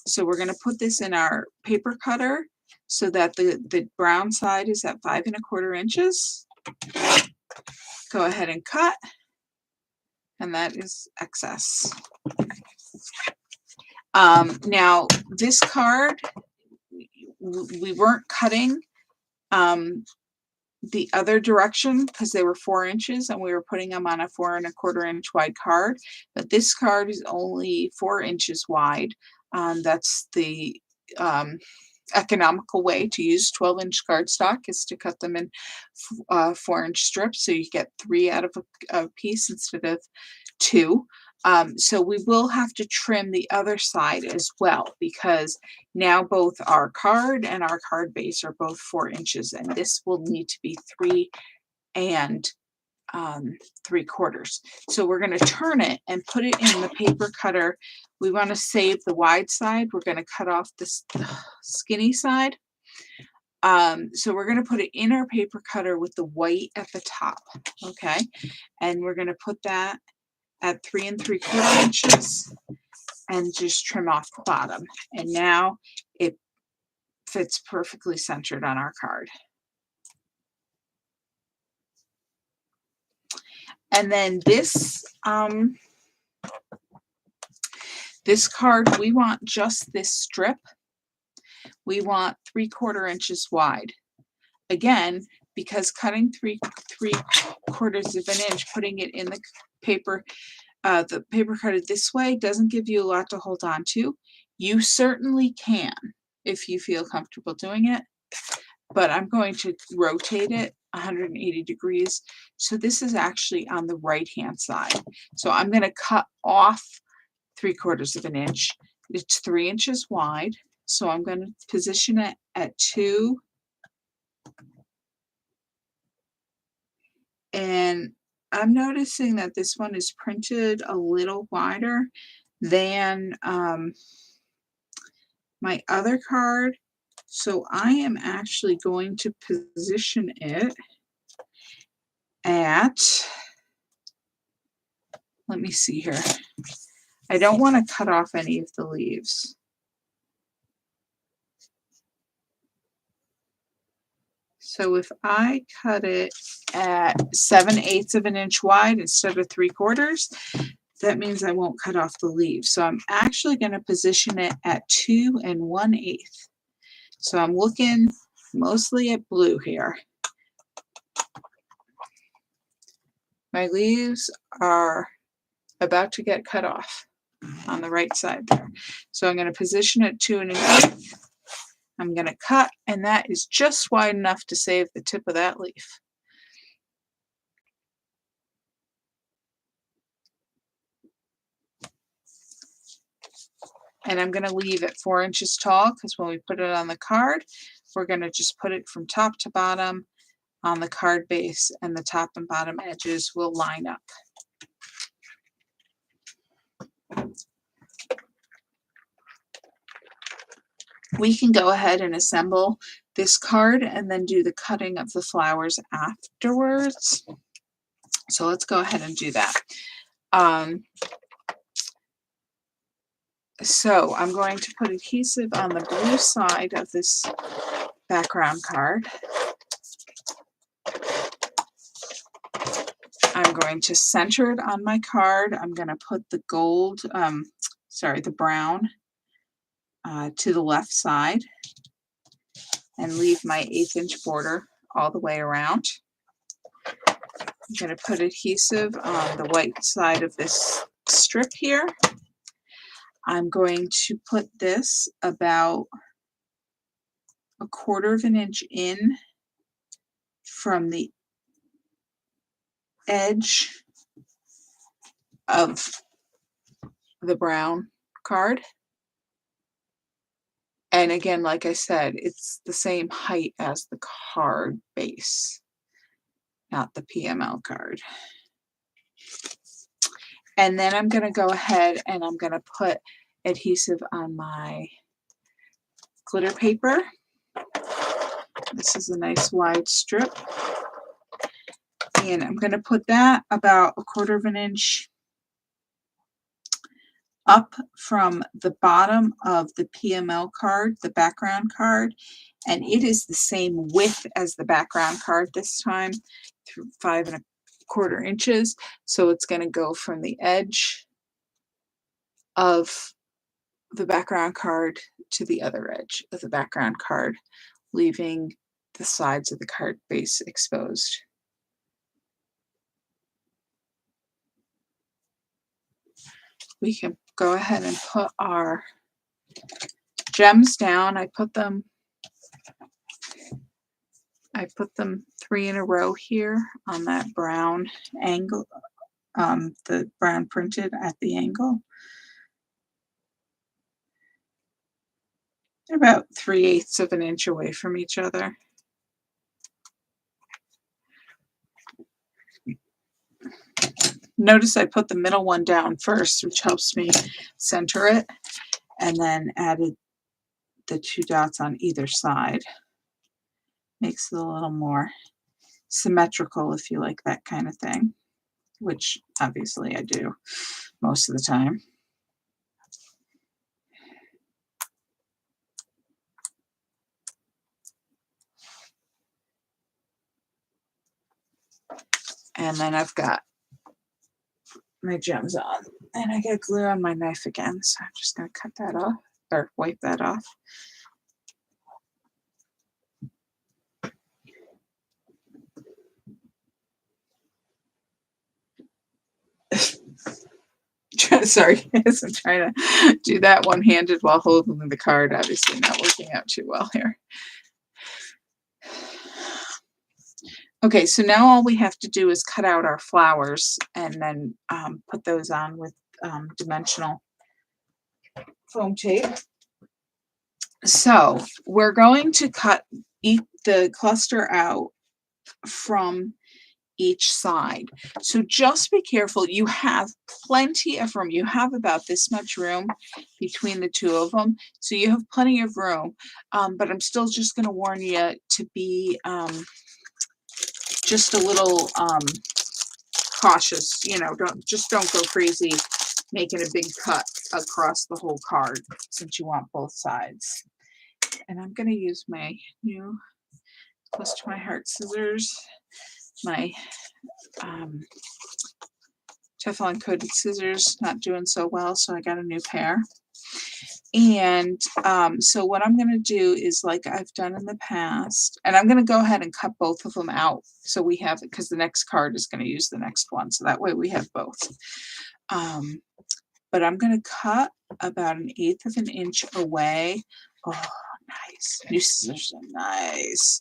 So we're going to put this in our paper cutter so that the brown side is at 5.25 inches. Go ahead and cut, and that is excess. Now this card, we weren't cutting the other direction because they were 4 inches and we were putting them on a 4.25 inch wide card, but this card is only 4 inches wide. That's the economical way to use 12-inch cardstock, is to cut them in 4-inch strips, so you get 3 out of a piece instead of 2. So we will have to trim the other side as well, because now both our card and our card base are both 4 inches, and this will need to be 3 and 3/4. So we're going to turn it and put it in the paper cutter. We want to save the wide side. We're going to cut off this skinny side. So we're going to put it in our paper cutter with the white at the top. Okay. And we're going to put that at 3 3/4 inches and just trim off the bottom. And now it fits perfectly centered on our card. And then this card, we want just this strip. We want 3/4 inches wide. Again, because cutting 3/4 of an inch, putting it in the paper cutter this way doesn't give you a lot to hold on to. You certainly can if you feel comfortable doing it, but I'm going to rotate it 180 degrees. So this is actually on the right hand side. So I'm going to cut off 3/4 of an inch. It's 3 inches wide, so I'm going to position it at 2, and I'm noticing that this one is printed a little wider than my other card. So I am actually going to position it at, let me see here. I don't want to cut off any of the leaves. So if I cut it at 7/8 of an inch wide instead of 3/4, that means I won't cut off the leaves. So I'm actually going to position it at 2 1/8. So I'm looking mostly at blue here. My leaves are about to get cut off on the right side there. So I'm going to position it 2 1/8. I'm going to cut, and that is just wide enough to save the tip of that leaf. And I'm going to leave it 4 inches tall because when we put it on the card, we're going to just put it from top to bottom on the card base, and the top and bottom edges will line up. We can go ahead and assemble this card and then do the cutting of the flowers afterwards. So let's go ahead and do that. So I'm going to put adhesive on the blue side of this background card. I'm going to center it on my card. I'm going to put the the brown to the left side and leave my 1/8 inch border all the way around. I'm going to put adhesive on the white side of this strip here. I'm going to put this about 1/4 of an inch in from the edge of the brown card. And again, like I said, it's the same height as the card base, not the PML card. And then I'm going to go ahead and I'm going to put adhesive on my glitter paper. This is a nice wide strip. And I'm going to put that about 1/4 of an inch up from the bottom of the PML card, the background card. And it is the same width as the background card this time, through 5 1/4 inches. So it's going to go from the edge of the background card to the other edge of the background card, leaving the sides of the card base exposed. We can go ahead and put our gems down. I put them 3 in a row here on that brown angle, the brown printed at the angle. They're about 3/8 of an inch away from each other. Notice I put the middle one down first, which helps me center it, and then added the 2 dots on either side. Makes it a little more symmetrical if you like that kind of thing, which obviously I do most of the time. And then I've got my gems on, and I got glue on my knife again, so I'm just going to cut that off or wipe that off. Sorry, guys, I'm trying to do that one-handed while holding the card. Obviously not working out too well here. Okay, so now all we have to do is cut out our flowers and then put those on with dimensional foam tape. So we're going to cut the cluster out from each side. So just be careful. You have plenty of room. You have about this much room between the two of them. So you have plenty of room. But I'm still just going to warn you to be just a little cautious. You know, don't go crazy making a big cut across the whole card since you want both sides. And I'm going to use my new close to my heart scissors, my Teflon coated scissors, not doing so well, so I got a new pair. And so what I'm going to do is like I've done in the past, and I'm going to go ahead and cut both of them out so we have it, because the next card is going to use the next one, so that way we have both. But I'm going to cut about 1/8 of an inch away. Oh, nice. New scissors are nice.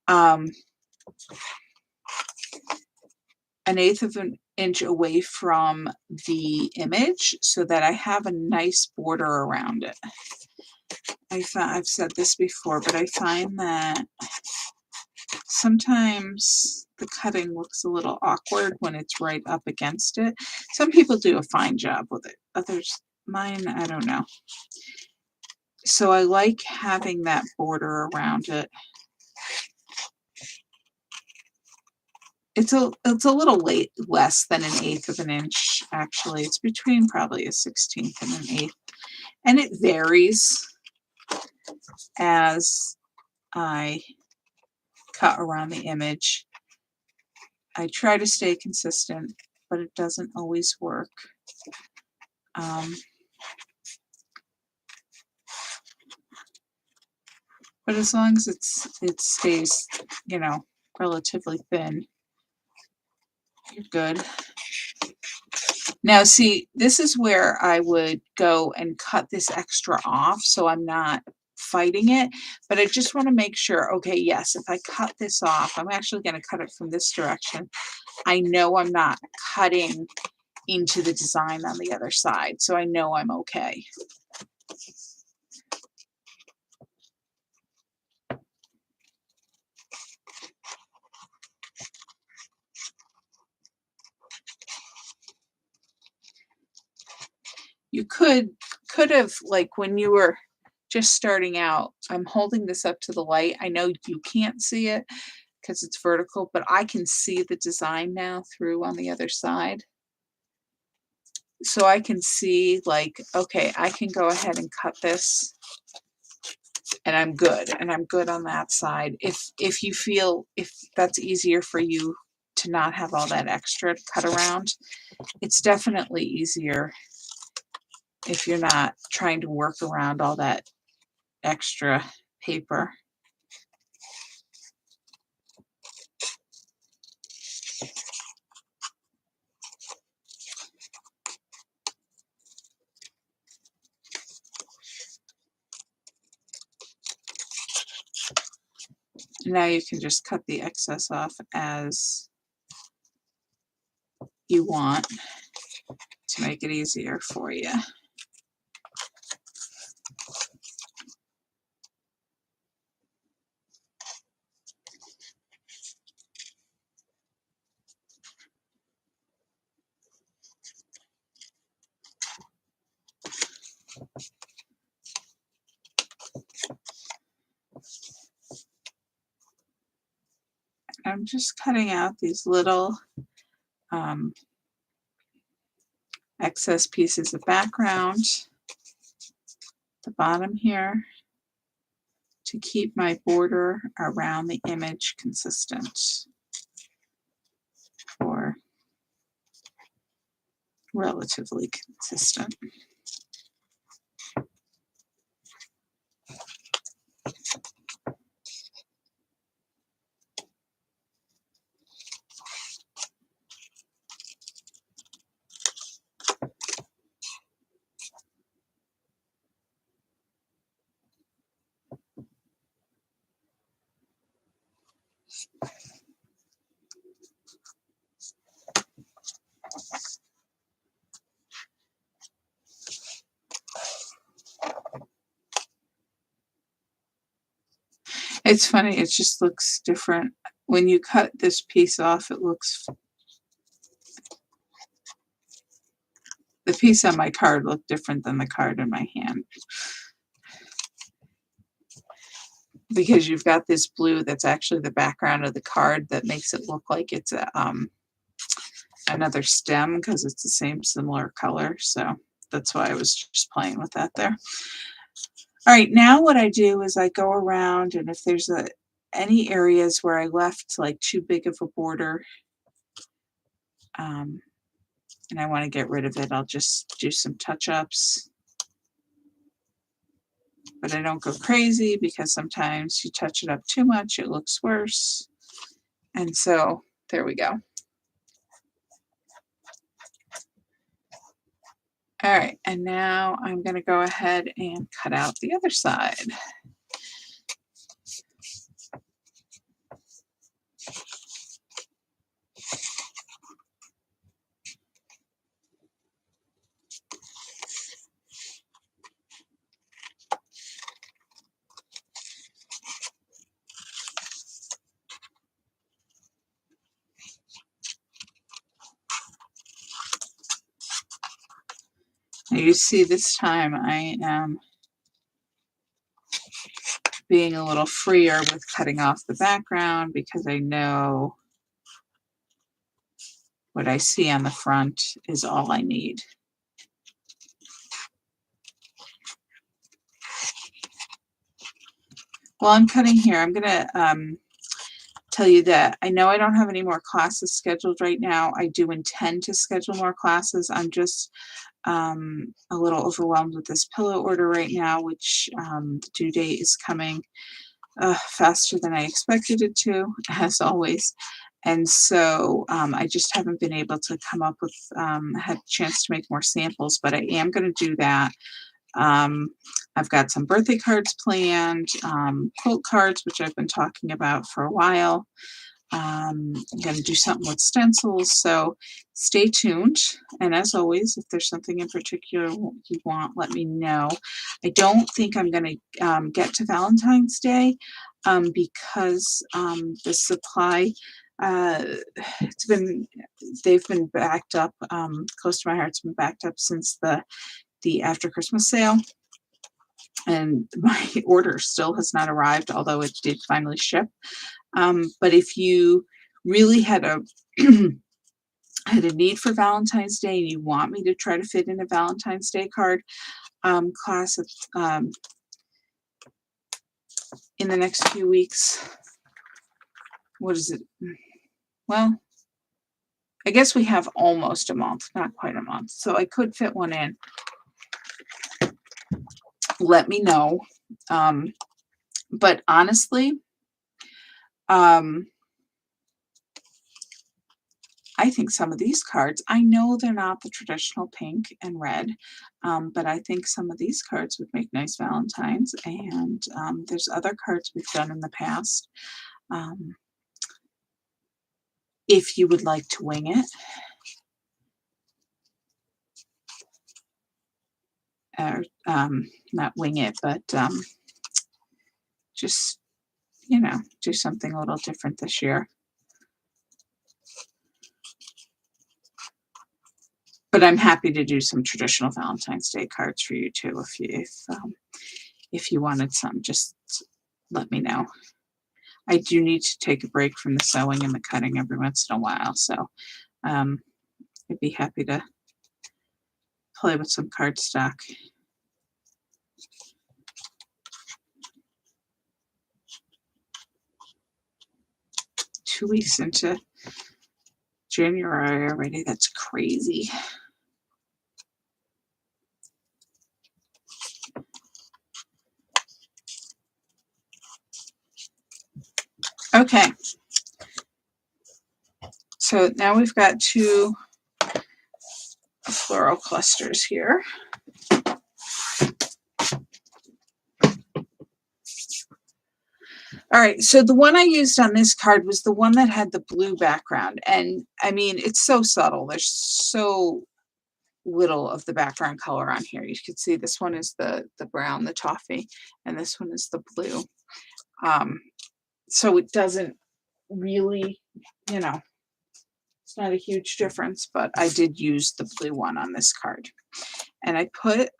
1/8 of an inch away from the image so that I have a nice border around it. I've said this before, but I find that sometimes the cutting looks a little awkward when it's right up against it. Some people do a fine job with it. Others, mine, I don't know. So I like having that border around it. It's a little less than 1/8 of an inch, actually. It's between probably a 1/16 and an 1/8. And it varies as I cut around the image. I try to stay consistent, but it doesn't always work. But as long as it stays, you know, relatively thin, you're good. Now, see, this is where I would go and cut this extra off so I'm not fighting it. But I just want to make sure, okay, yes, if I cut this off, I'm actually going to cut it from this direction. I know I'm not cutting into the design on the other side, so I know I'm okay. You could have, like when you were just starting out, I'm holding this up to the light. I know you can't see it because it's vertical, but I can see the design now through on the other side. So I can see like, okay, I can go ahead and cut this and I'm good. And I'm good on that side. If you feel, if that's easier for you to not have all that extra to cut around, it's definitely easier if you're not trying to work around all that extra paper. Now you can just cut the excess off as you want to make it easier for you. I'm just cutting out these little excess pieces of background at the bottom here to keep my border around the image consistent or relatively consistent. It's funny, it just looks different. When you cut this piece off, it looks the piece on my card looked different than the card in my hand because you've got this blue that's actually the background of the card that makes it look like it's a, another stem because it's the same similar color. So that's why I was just playing with that there. All right, now what I do is I go around, and if there's any areas where I left like too big of a border, um, and I want to get rid of it, I'll just do some touch-ups. But I don't go crazy because sometimes you touch it up too much, it looks worse. And so there we go. All right, and now I'm going to go ahead and cut out the other side. Now you see this time I am being a little freer with cutting off the background because I know what I see on the front is all I need. While I'm cutting here, I'm going to tell you that I know I don't have any more classes scheduled right now. I do intend to schedule more classes. I'm just a little overwhelmed with this pillow order right now, which the due date is coming faster than I expected it to, as always. And so I just haven't been able to come up with, had a chance to make more samples, but I am going to do that. I've got some birthday cards planned, quote cards, which I've been talking about for a while. I'm going to do something with stencils, so stay tuned. And as always, if there's something in particular you want, let me know. I don't think I'm going to get to Valentine's Day because the supply, uh, they've been backed up, close to my heart, it's been backed up since the after Christmas sale. And my order still has not arrived, although it did finally ship. But if you really had a had a need for Valentine's Day and you want me to try to fit in a Valentine's Day card class in the next few weeks, what is it? Well, I guess we have almost a month, not quite a month, so I could fit one in. Let me know. But honestly, I think some of these cards, I know they're not the traditional pink and red, but I think some of these cards would make nice Valentines, and there's other cards we've done in the past. If you would like to wing it, or not wing it, but just, you know, do something a little different this year. But I'm happy to do some traditional Valentine's Day cards for you too. If you wanted some, just let me know. I do need to take a break from the sewing and the cutting every once in a while, so I'd be happy to play with some cardstock. Two weeks into January already. That's crazy. Okay. So now we've got two floral clusters here. All right, so the one I used on this card was the one that had the blue background. And I mean, it's so subtle. There's so little of the background color on here. You can see this one is the brown, the toffee, and this one is the blue. So it doesn't really, you know, it's not a huge difference, but I did use the blue one on this card. And I put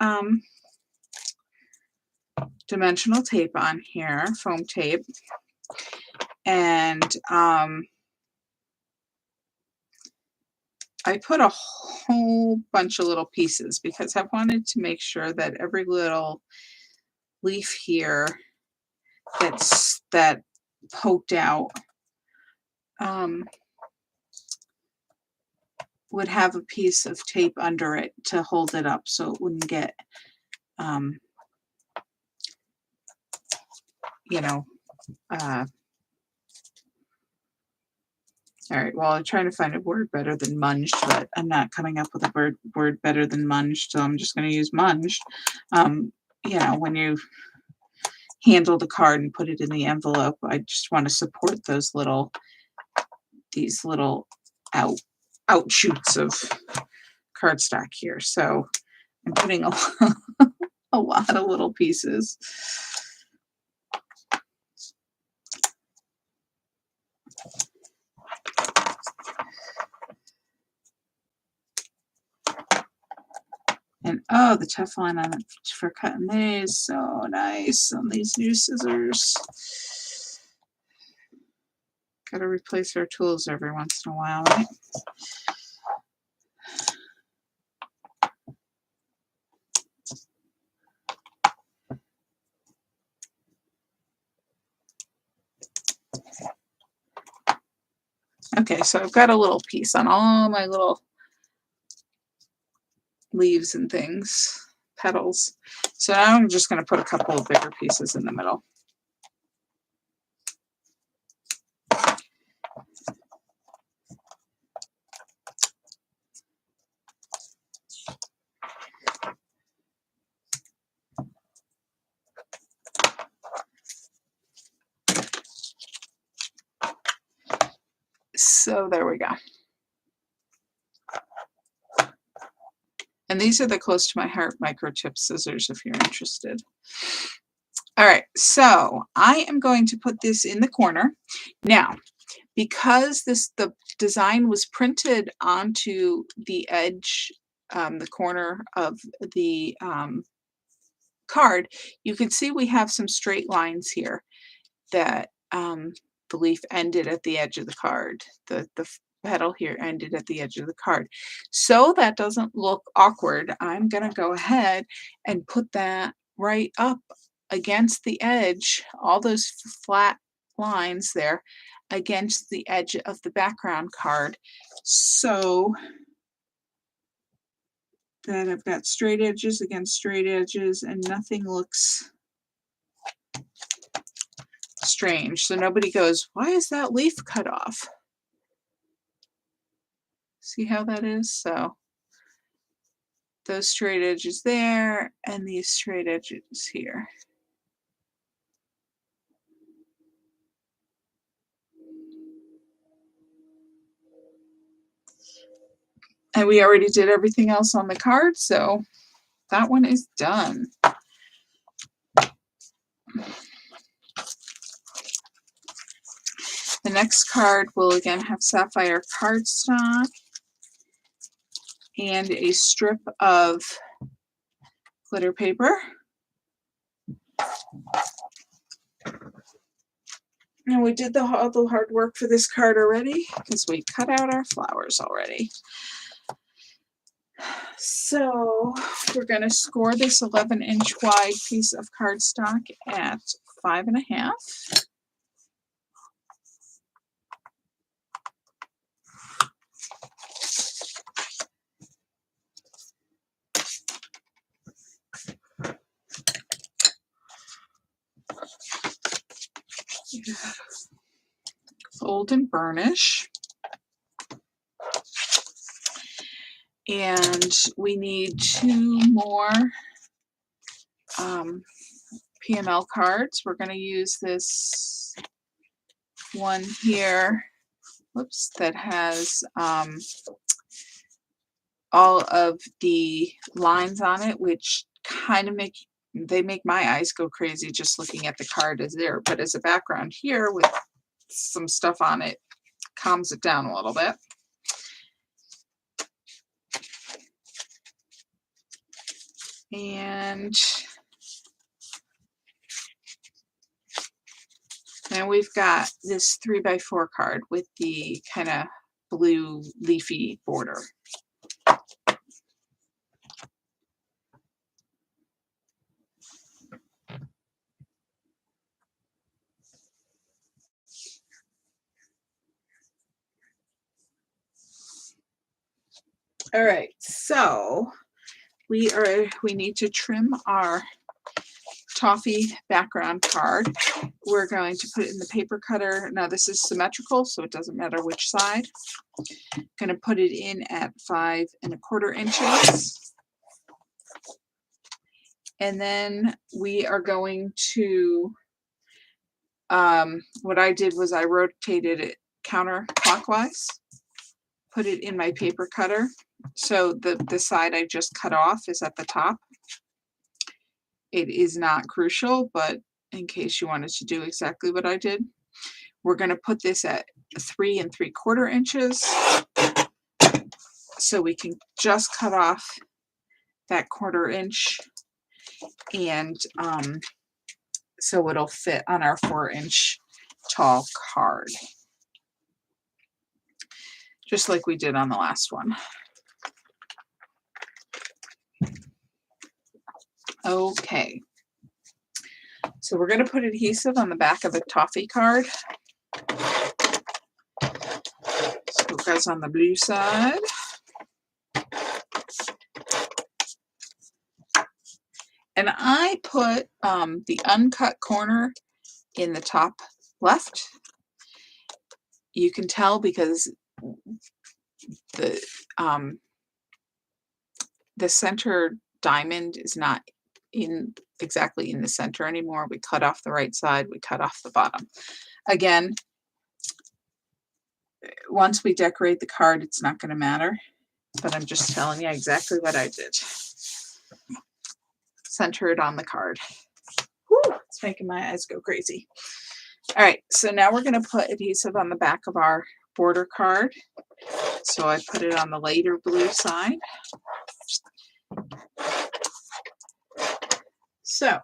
dimensional tape on here, foam tape, and I put a whole bunch of little pieces because I wanted to make sure that every little leaf here that poked out would have a piece of tape under it to hold it up so it wouldn't get, you know, all right, well, I'm trying to find a word better than munged, but I'm not coming up with a word better than munged, so I'm just going to use munged. You know, when you handle the card and put it in the envelope, I just want to support these little outshoots of cardstock here. So I'm putting a lot of little pieces. And oh, the Teflon on it for cutting these, so nice on these new scissors. Got to replace our tools every once in a while, right? Okay, so I've got a little piece on all my little leaves and things, petals. So now I'm just going to put a couple of bigger pieces in the middle. So there we go. And these are the close to my heart microchip scissors if you're interested. All right, so I am going to put this in the corner. Now, because the design was printed onto the edge, the corner of the card, you can see we have some straight lines here that the leaf ended at the edge of the card. The petal here ended at the edge of the card. So that doesn't look awkward, I'm going to go ahead and put that right up against the edge, all those flat lines there against the edge of the background card, so that I've got straight edges against straight edges and nothing looks strange. So nobody goes, why is that leaf cut off? See how that is? So those straight edges there and these straight edges here. And we already did everything else on the card, so that one is done. The next card will again have sapphire cardstock and a strip of glitter paper. And we did all the hard work for this card already because we cut out our flowers already. So we're going to score this 11-inch wide piece of cardstock at 5.5. Fold and burnish. And we need 2 more PML cards. We're going to use this one here, whoops, that has all of the lines on it, which kind of they make my eyes go crazy just looking at the card as there, but as a background here with some stuff on it, calms it down a little bit. And now we've got this 3x4 card with the kind of blue leafy border. All right, so we need to trim our toffee background card. We're going to put it in the paper cutter. Now this is symmetrical, so it doesn't matter which side. Going to put it in at 5 1/4 inches. And then we are going to, what I did was I rotated it counterclockwise, put it in my paper cutter. So the side I just cut off is at the top. It is not crucial, but in case you wanted to do exactly what I did, we're going to put this at 3 3/4 inches. So we can just cut off that 1/4 inch, and so it'll fit on our 4-inch tall card, just like we did on the last one. Okay, so we're going to put adhesive on the back of the toffee card. So it goes on the blue side. And I put the uncut corner in the top left. You can tell because the center diamond is not exactly in the center anymore. We cut off the right side, we cut off the bottom. Again, once we decorate the card, it's not going to matter, but I'm just telling you exactly what I did. Center it on the card. Whew, it's making my eyes go crazy. All right, so now we're going to put adhesive on the back of our border card. So I put it on the lighter blue side. So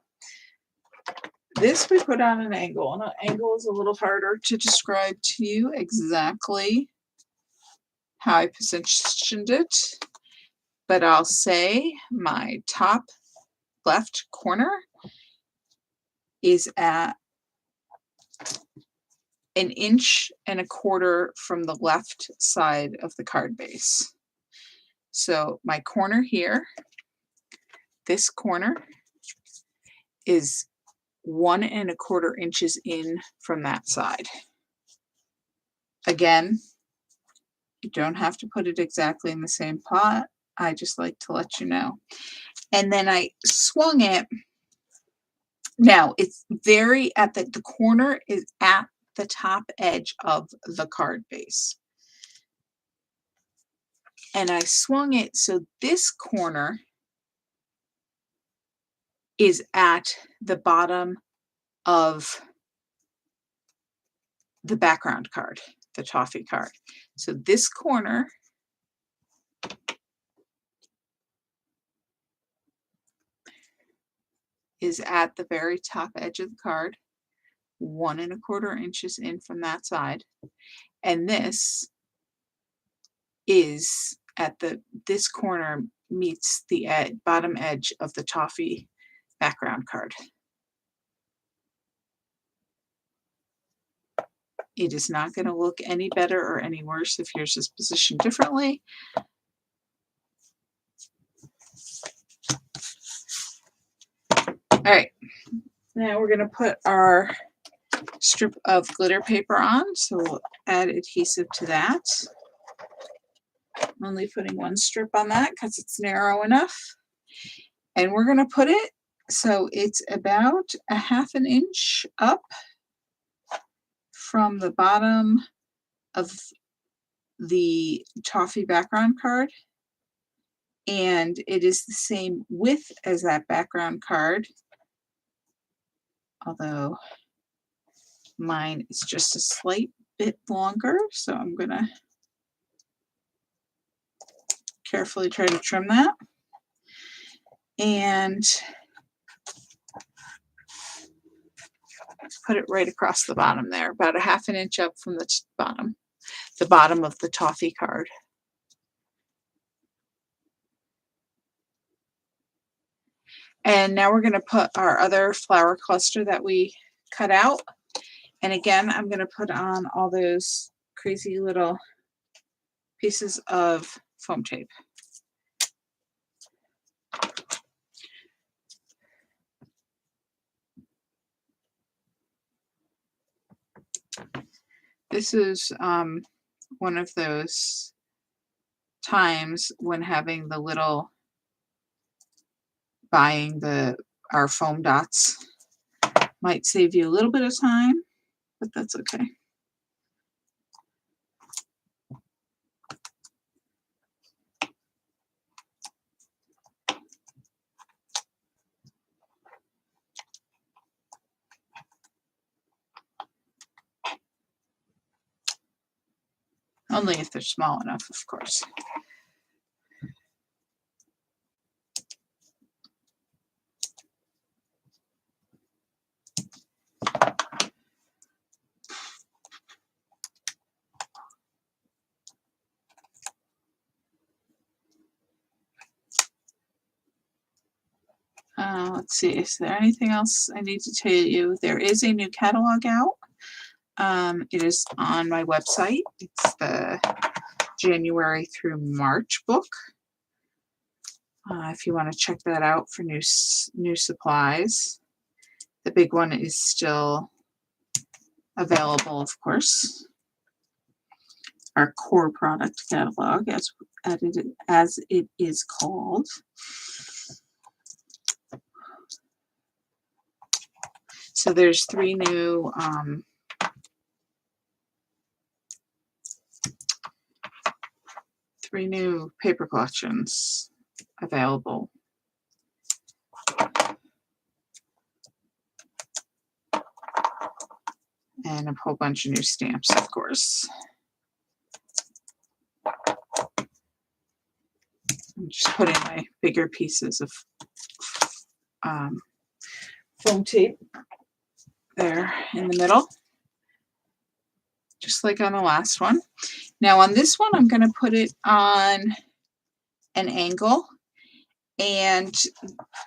this we put on an angle, and an angle is a little harder to describe to you exactly how I positioned it, but I'll say my top left corner is at 1 1/4 inches from the left side of the card base. So my corner here, this corner is 1 1/4 inches in from that side. Again, you don't have to put it exactly in the same pot. I just like to let you know. And then I swung it. Now it's very at the corner is at the top edge of the card base. And I swung it so this corner is at the bottom of the background card, the toffee card. So this corner is at the very top edge of the card, 1 1/4 inches in from that side. And this is at this corner meets the bottom edge of the toffee background card. It is not going to look any better or any worse if yours is positioned differently. All right, now we're going to put our strip of glitter paper on, so we'll add adhesive to that. I'm only putting 1 strip on that because it's narrow enough. And we're going to put it so it's about 1/2 inch up from the bottom of the toffee background card. And it is the same width as that background card. although mine is just a slight bit longer, so I'm going to carefully try to trim that. And put it right across the bottom there, about a half an inch up from the bottom of the toffee card. And now we're going to put our other flower cluster that we cut out. And again, I'm going to put on all those crazy little pieces of foam tape. This is one of those times when having the little buying our foam dots might save you a little bit of time, but that's okay. Only if they're small enough, of course. Let's see, is there anything else I need to tell you? There is a new catalog out. It is on my website. It's the January through March book. If you want to check that out for new supplies. The big one is still available, of course. Our core product catalog, as it is called. So there's three new paper collections available. And a whole bunch of new stamps, of course. I'm just putting my bigger pieces of foam tape there in the middle, just like on the last one. Now on this one, I'm going to put it on an angle, and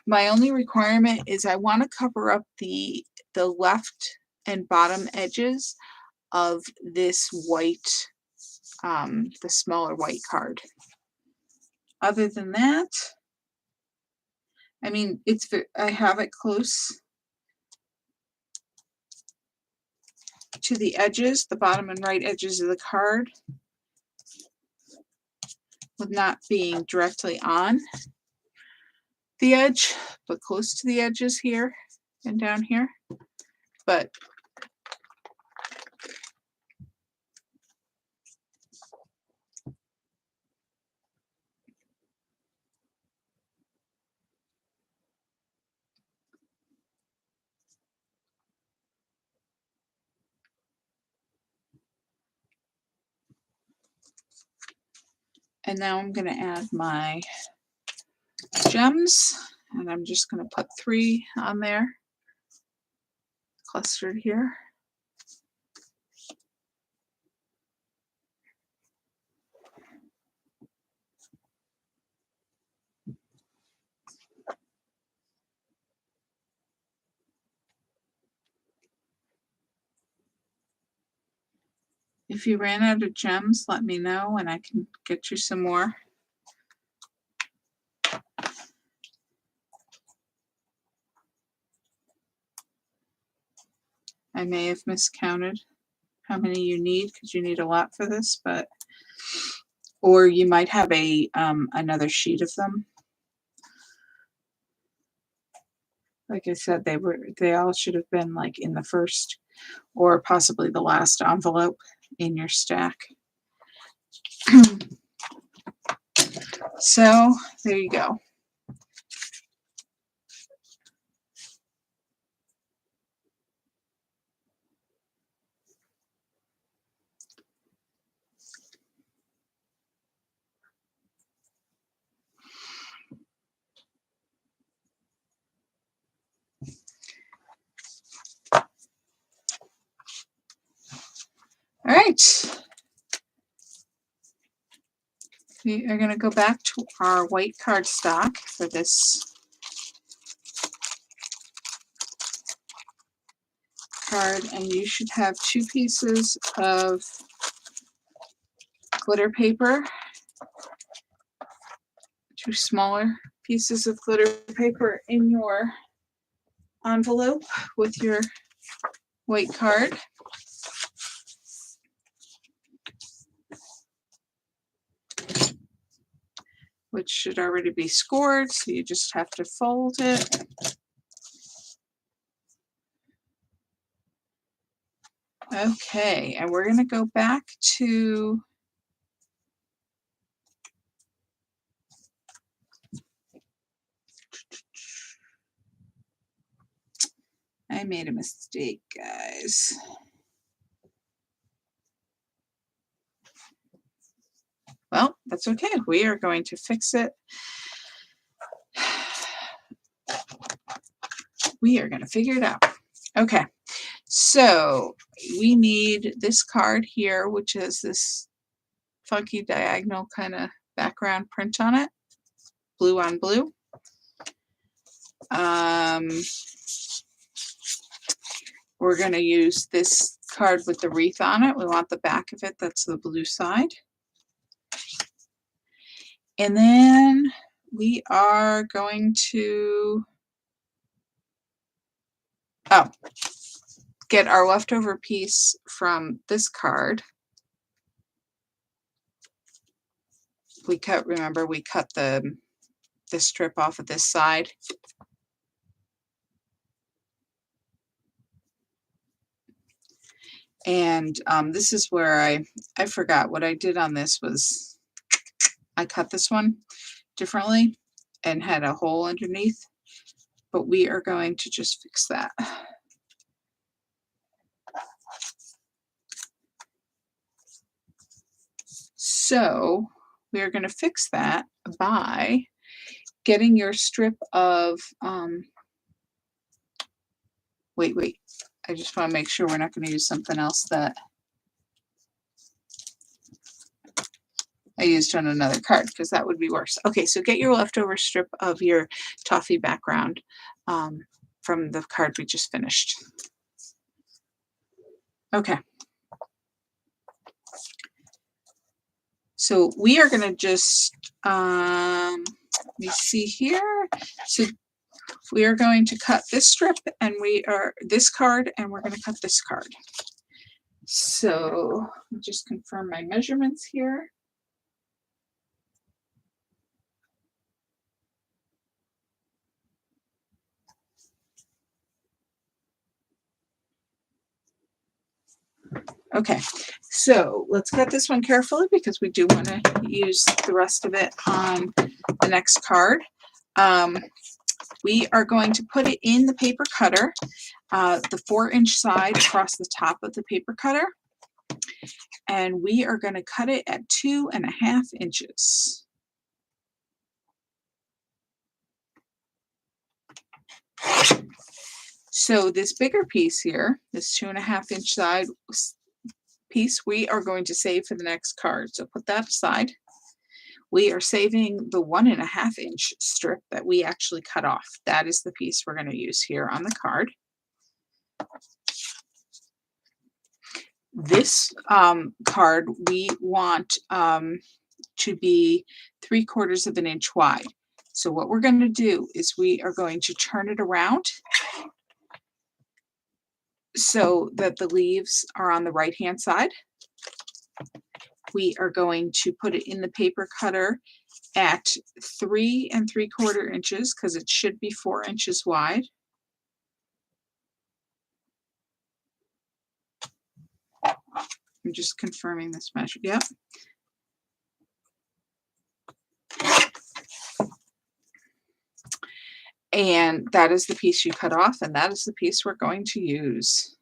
my only requirement is I want to cover up the left and bottom edges of this white, the smaller white card. Other than that, I mean, I have it close to the edges, the bottom and right edges of the card, with not being directly on the edge, but close to the edges here and down here. But and now I'm going to add my gems, and I'm just going to put 3 on there, clustered here. If you ran out of gems, let me know and I can get you some more. I may have miscounted how many you need, because you need a lot for this, but or you might have a another sheet of them. Like I said, they all should have been like in the first or possibly the last envelope in your stack. So there you go. right. We are going to go back to our white cardstock for this card, and you should have 2 pieces of glitter paper, 2 smaller pieces of glitter paper in your envelope with your white card. Which should already be scored, so you just have to fold it. Okay, and we're going to go back to I made a mistake, guys. Well, that's okay. We are going to fix it. We are going to figure it out. Okay, so we need this card here, which is this funky diagonal kind of background print on it, blue on blue. We're going to use this card with the wreath on it. We want the back of it. That's the blue side. And then we are going to get our leftover piece from this card. Remember, we cut the strip off of this side. And this is where I forgot what I did on this was I cut this one differently and had a hole underneath, but we are going to just fix that. So we are going to fix that by getting your strip of, wait, I just want to make sure we're not going to use something else that I used on another card, because that would be worse. Okay, so get your leftover strip of your toffee background from the card we just finished. Okay. So we are going to just, let me see here. So we are going to cut this strip and this card, and we're going to cut this card. So just confirm my measurements here. Okay, so let's cut this one carefully because we do want to use the rest of it on the next card. We are going to put it in the paper cutter, the 4-inch side across the top of the paper cutter, and we are going to cut it at 2.5 inches. So this bigger piece here, this 2.5-inch side piece, we are going to save for the next card. So put that aside. We are saving the 1.5-inch strip that we actually cut off. That is the piece we're going to use here on the card. This card we want to be 3/4 of an inch wide. So what we're going to do is we are going to turn it around so that the leaves are on the right-hand side. We are going to put it in the paper cutter at 3 3/4 inches because it should be 4 inches wide. I'm just confirming this measure. Yep. And that is the piece you cut off, and that is the piece we're going to use.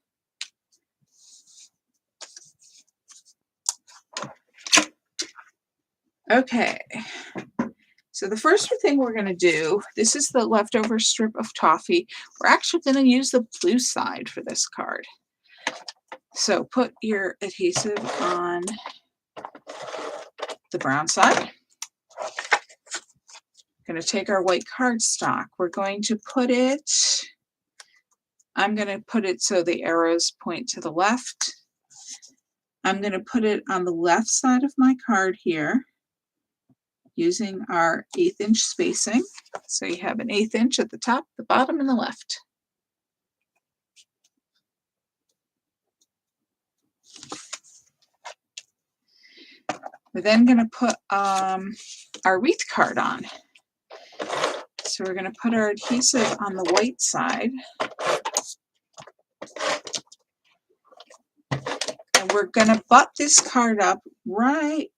Okay, so the first thing we're going to do, this is the leftover strip of toffee. We're actually going to use the blue side for this card. So put your adhesive on the brown side. Going to take our white cardstock. We're going to put it, I'm going to put it so the arrows point to the left. I'm going to put it on the left side of my card here using our 1/8 inch spacing. So you have an 1/8 inch at the top, the bottom, and the left. We're then going to put our wreath card on. So we're going to put our adhesive on the white side. And we're going to butt this card up right.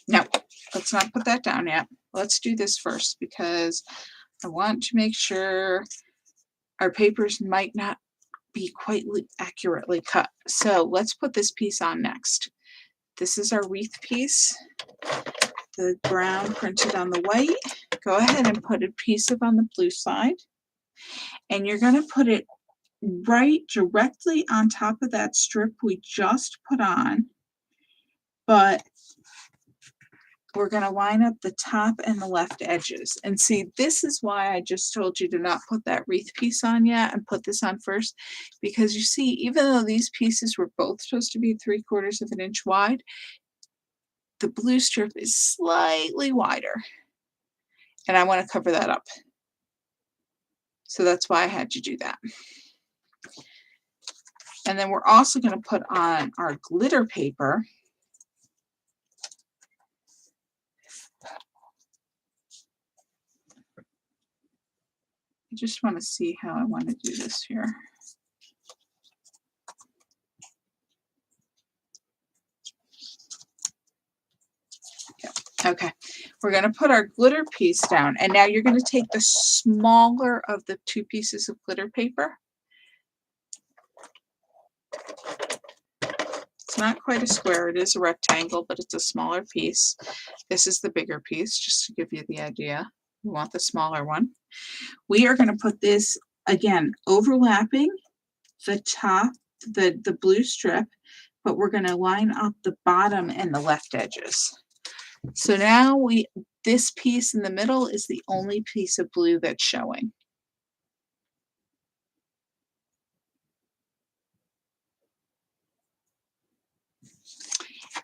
No, let's not put that down yet. Let's do this first because I want to make sure our papers might not be quite accurately cut. So let's put this piece on next. This is our wreath piece. The brown printed on the white. Go ahead and put adhesive on the blue side. And you're going to put it right directly on top of that strip we just put on. But we're going to line up the top and the left edges. And see, this is why I just told you to not put that wreath piece on yet and put this on first. Because you see, even though these pieces were both supposed to be 3/4 of an inch wide, the blue strip is slightly wider. And I want to cover that up. So that's why I had you do that. And then we're also going to put on our glitter paper. I just want to see how I want to do this here. Okay, we're going to put our glitter piece down. And now you're going to take the smaller of the 2 pieces of glitter paper. It's not quite a square, it is a rectangle, but it's a smaller piece. This is the bigger piece, just to give you the idea. We want the smaller one. We are going to put this, again, overlapping the top, the blue strip, but we're going to line up the bottom and the left edges. So now this piece in the middle is the only piece of blue that's showing.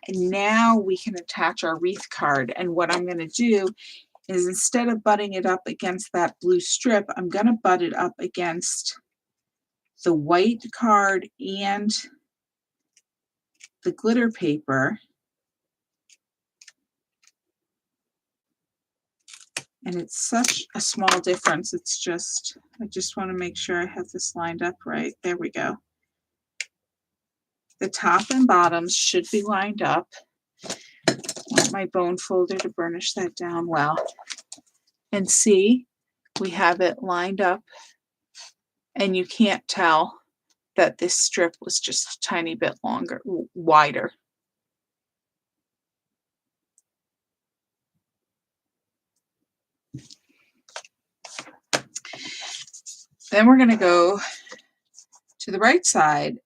And now we can attach our wreath card. And what I'm going to do is, instead of butting it up against that blue strip, I'm going to butt it up against the white card and the glitter paper. And it's such a small difference. It's just, I just want to make sure I have this lined up right. There we go. The top and bottoms should be lined up. I want my bone folder to burnish that down well. And see, we have it lined up. And you can't tell that this strip was just a tiny bit longer, wider. Then we're going to go to the right side.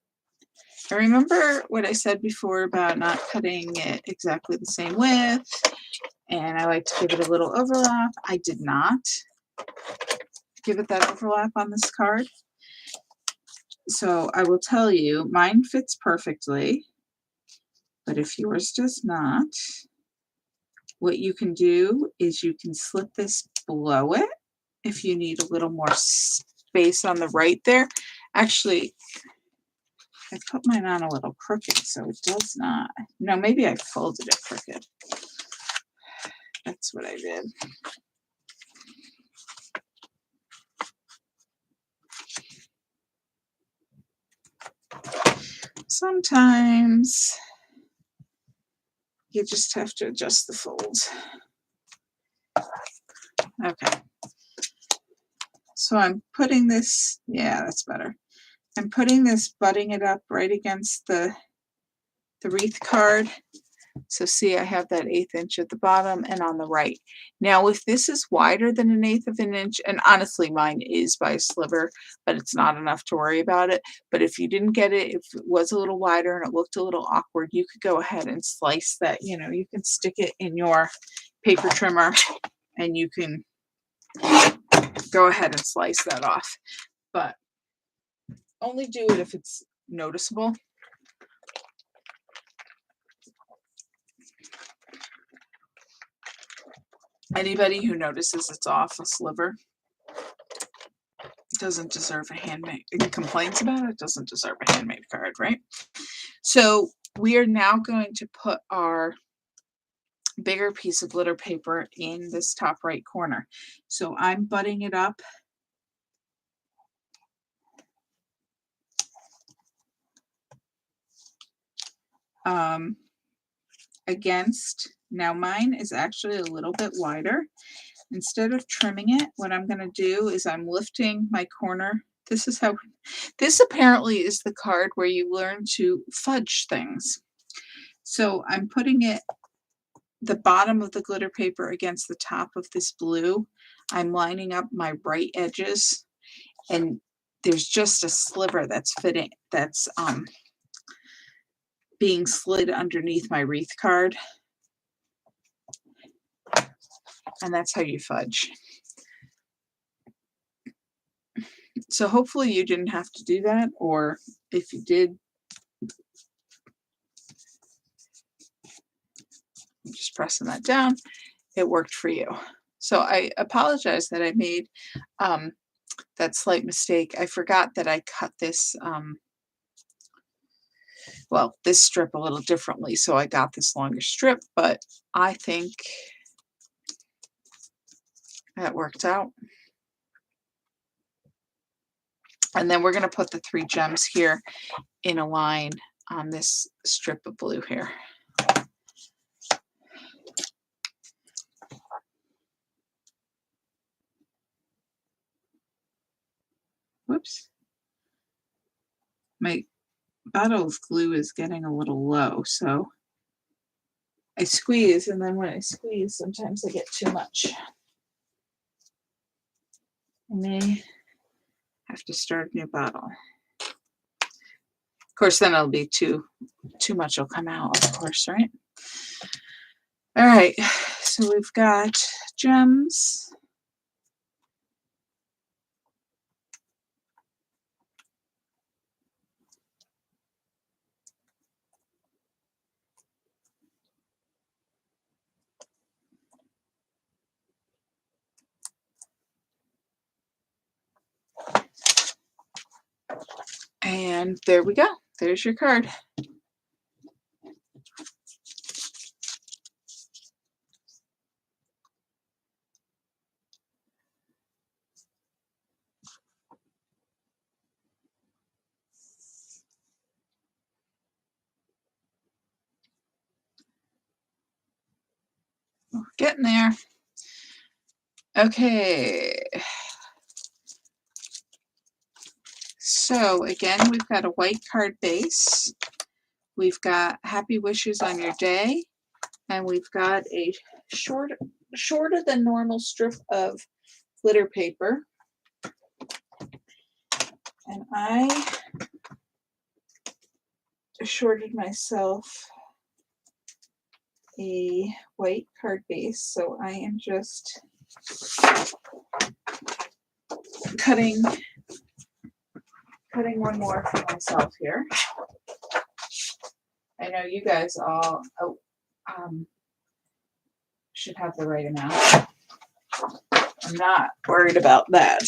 And remember what I said before about not cutting it exactly the same width, and I like to give it a little overlap. I did not give it that overlap on this card. So I will tell you, mine fits perfectly, but if yours does not, what you can do is you can slip this below it if you need a little more space on the right there. Actually, I put mine on a little crooked, so it does not. No, maybe I folded it crooked. That's what I did. Sometimes you just have to adjust the folds. Okay. So I'm putting this, yeah, that's better. I'm putting this, butting it up right against the wreath card. So see, I have that 1/8 inch at the bottom and on the right. Now, if this is wider than 1/8 of an inch, and honestly mine is by a sliver, but it's not enough to worry about it. But if you didn't get it, if it was a little wider and it looked a little awkward, you could go ahead and slice that, you can stick it in your paper trimmer and you can go ahead and slice that off. But only do it if it's noticeable. Anybody who notices it's off a sliver doesn't deserve a handmade, and complains about it, doesn't deserve a handmade card, right? So we are now going to put our bigger piece of glitter paper in this top right corner. So I'm butting it up against, now mine is actually a little bit wider. Instead of trimming it, what I'm going to do is I'm lifting my corner. This apparently is the card where you learn to fudge things. So I'm putting the bottom of the glitter paper against the top of this blue. I'm lining up my right edges, and there's just a sliver that's being slid underneath my wreath card. And that's how you fudge. So hopefully you didn't have to do that, or if you did, I'm just pressing that down, it worked for you. So I apologize that I made that slight mistake. I forgot that I cut this, this strip a little differently, so I got this longer strip, but I think that worked out. And then we're going to put the 3 gems here in a line on this strip of blue here. Whoops. My bottle of glue is getting a little low, so I squeeze, and then when I squeeze, sometimes I get too much. I may have to start a new bottle. Of course, then it'll be too much will come out, of course, right? All right, so we've got gems. And there we go. There's your card. We're getting there. Okay. So again, we've got a white card base. We've got happy wishes on your day. And we've got a shorter than normal strip of glitter paper. And I shorted myself a white card base, so I am just cutting one more for myself here. I know you guys all should have the right amount. I'm not worried about that.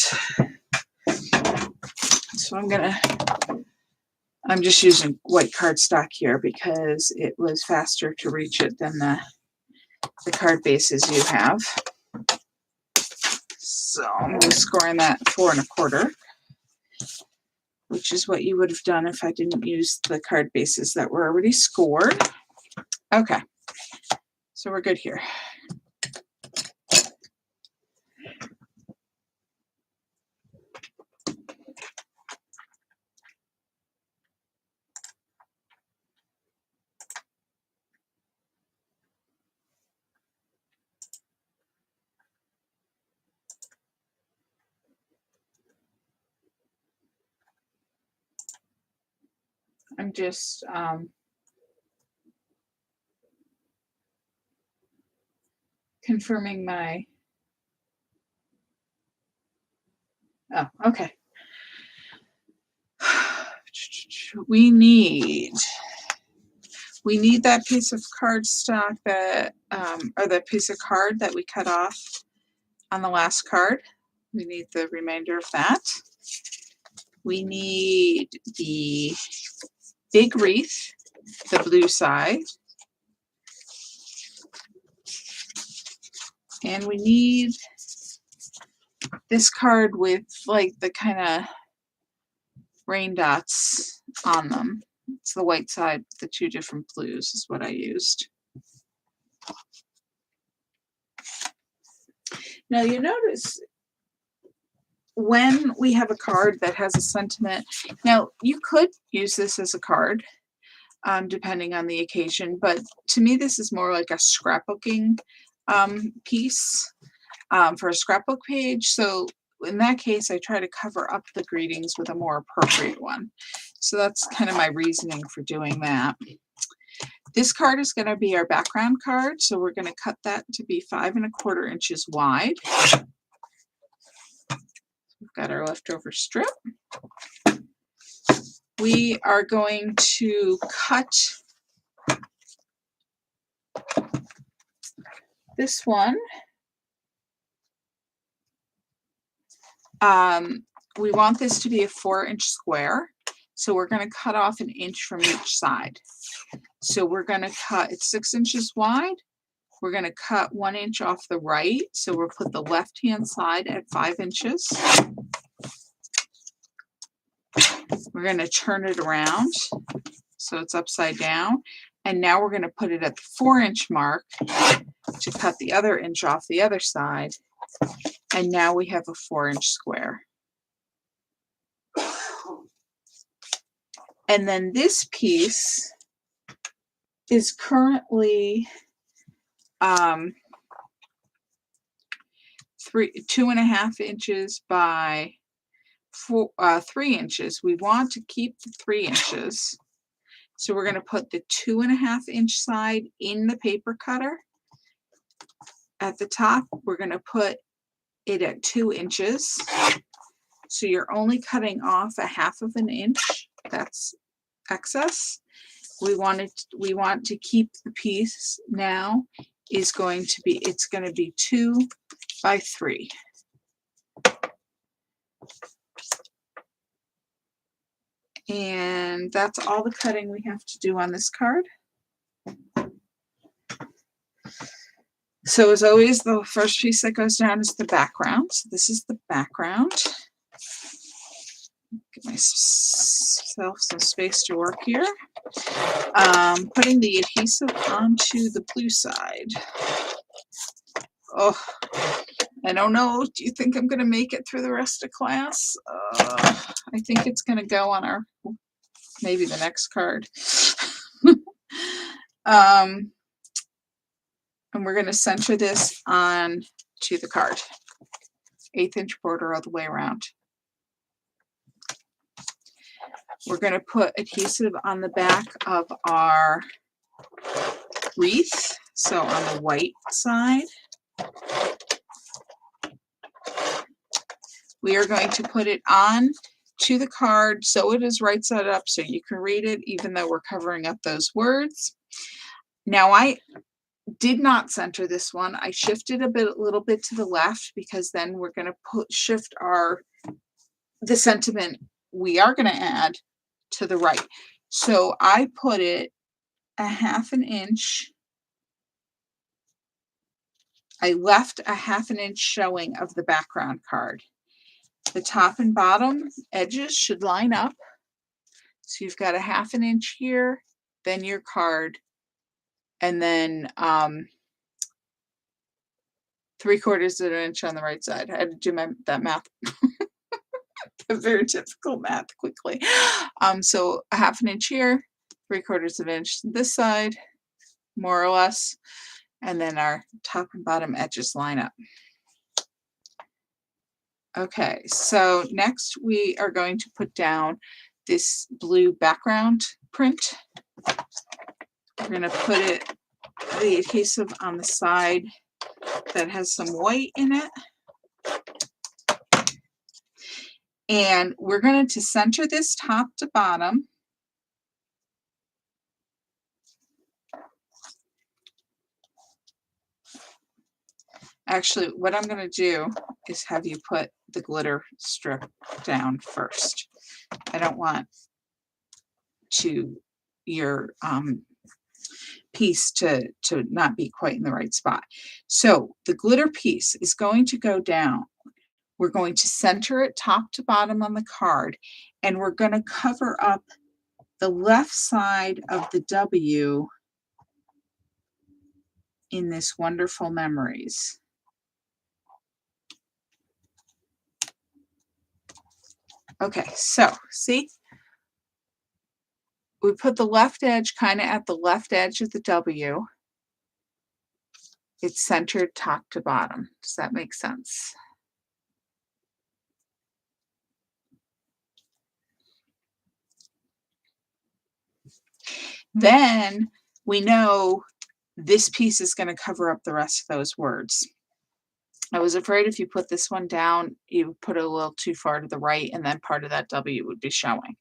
So I'm just using white cardstock here because it was faster to reach it than the card bases you have. So I'm just scoring that 4 1/4, which is what you would have done if I didn't use the card bases that were already scored. Okay, so we're good here. I'm just confirming my, oh, okay. We need that piece of cardstock that, or that piece of card that we cut off on the last card. We need the remainder of that. We need the big wreath, the blue side. And we need this card with like the kind of rain dots on them. It's the white side, the two different blues is what I used. Now you notice when we have a card that has a sentiment, now you could use this as a card, depending on the occasion, but to me this is more like a scrapbooking piece for a scrapbook page. So in that case, I try to cover up the greetings with a more appropriate one. So that's kind of my reasoning for doing that. This card is going to be our background card, so we're going to cut that to be 5 1/4 inches wide. We've got our leftover strip. We are going to cut this one. We want this to be a 4-inch square, so we're going to cut off 1 inch from each side. So we're going to cut, it's 6 inches wide. We're going to cut 1 inch off the right, so we'll put the left hand side at 5 inches. We're going to turn it around so it's upside down, and now we're going to put it at the 4-inch mark to cut the other inch off the other side, and now we have a 4-inch square. And then this piece is currently 2.5 inches by 3 inches. We want to keep the 3 inches, so we're going to put the 2.5 inch side in the paper cutter. At the top, we're going to put it at 2 inches. So you're only cutting off 1/2 inch. That's excess. We want to keep the piece now is going to be, it's going to be 2 by 3. And that's all the cutting we have to do on this card. So as always, the first piece that goes down is the background. So this is the background. Give myself some space to work here. Putting the adhesive onto the blue side. Oh, I don't know. Do you think I'm going to make it through the rest of class? I think it's going to go on our, maybe the next card. And we're going to center this on to the card. 1/8 inch border all the way around. We're going to put adhesive on the back of our wreath, so on the white side. We are going to put it on to the card so it is right side up so you can read it even though we're covering up those words. Now I did not center this one. I shifted a little bit to the left because then we're going to shift the sentiment we are going to add to the right. So I put it 1/2 inch. I left 1/2 inch showing of the background card. The top and bottom edges should line up. So you've got 1/2 inch here, then your card, and then 3/4 inch on the right side. I had to do that math. A very difficult math quickly. So 1/2 inch here, 3/4 inch this side, more or less, and then our top and bottom edges line up. Okay, so next we are going to put down this blue background print. We're going to put the adhesive on the side that has some white in it. And we're going to center this top to bottom. Actually, what I'm going to do is have you put the glitter strip down first. I don't want your piece to not be quite in the right spot. So the glitter piece is going to go down. We're going to center it top to bottom on the card, and we're going to cover up the left side of the W in this wonderful memories. Okay, so see, we put the left edge kind of at the left edge of the W. It's centered top to bottom. Does that make sense? Then we know this piece is going to cover up the rest of those words. I was afraid if you put this one down, you would put it a little too far to the right, and then part of that W would be showing.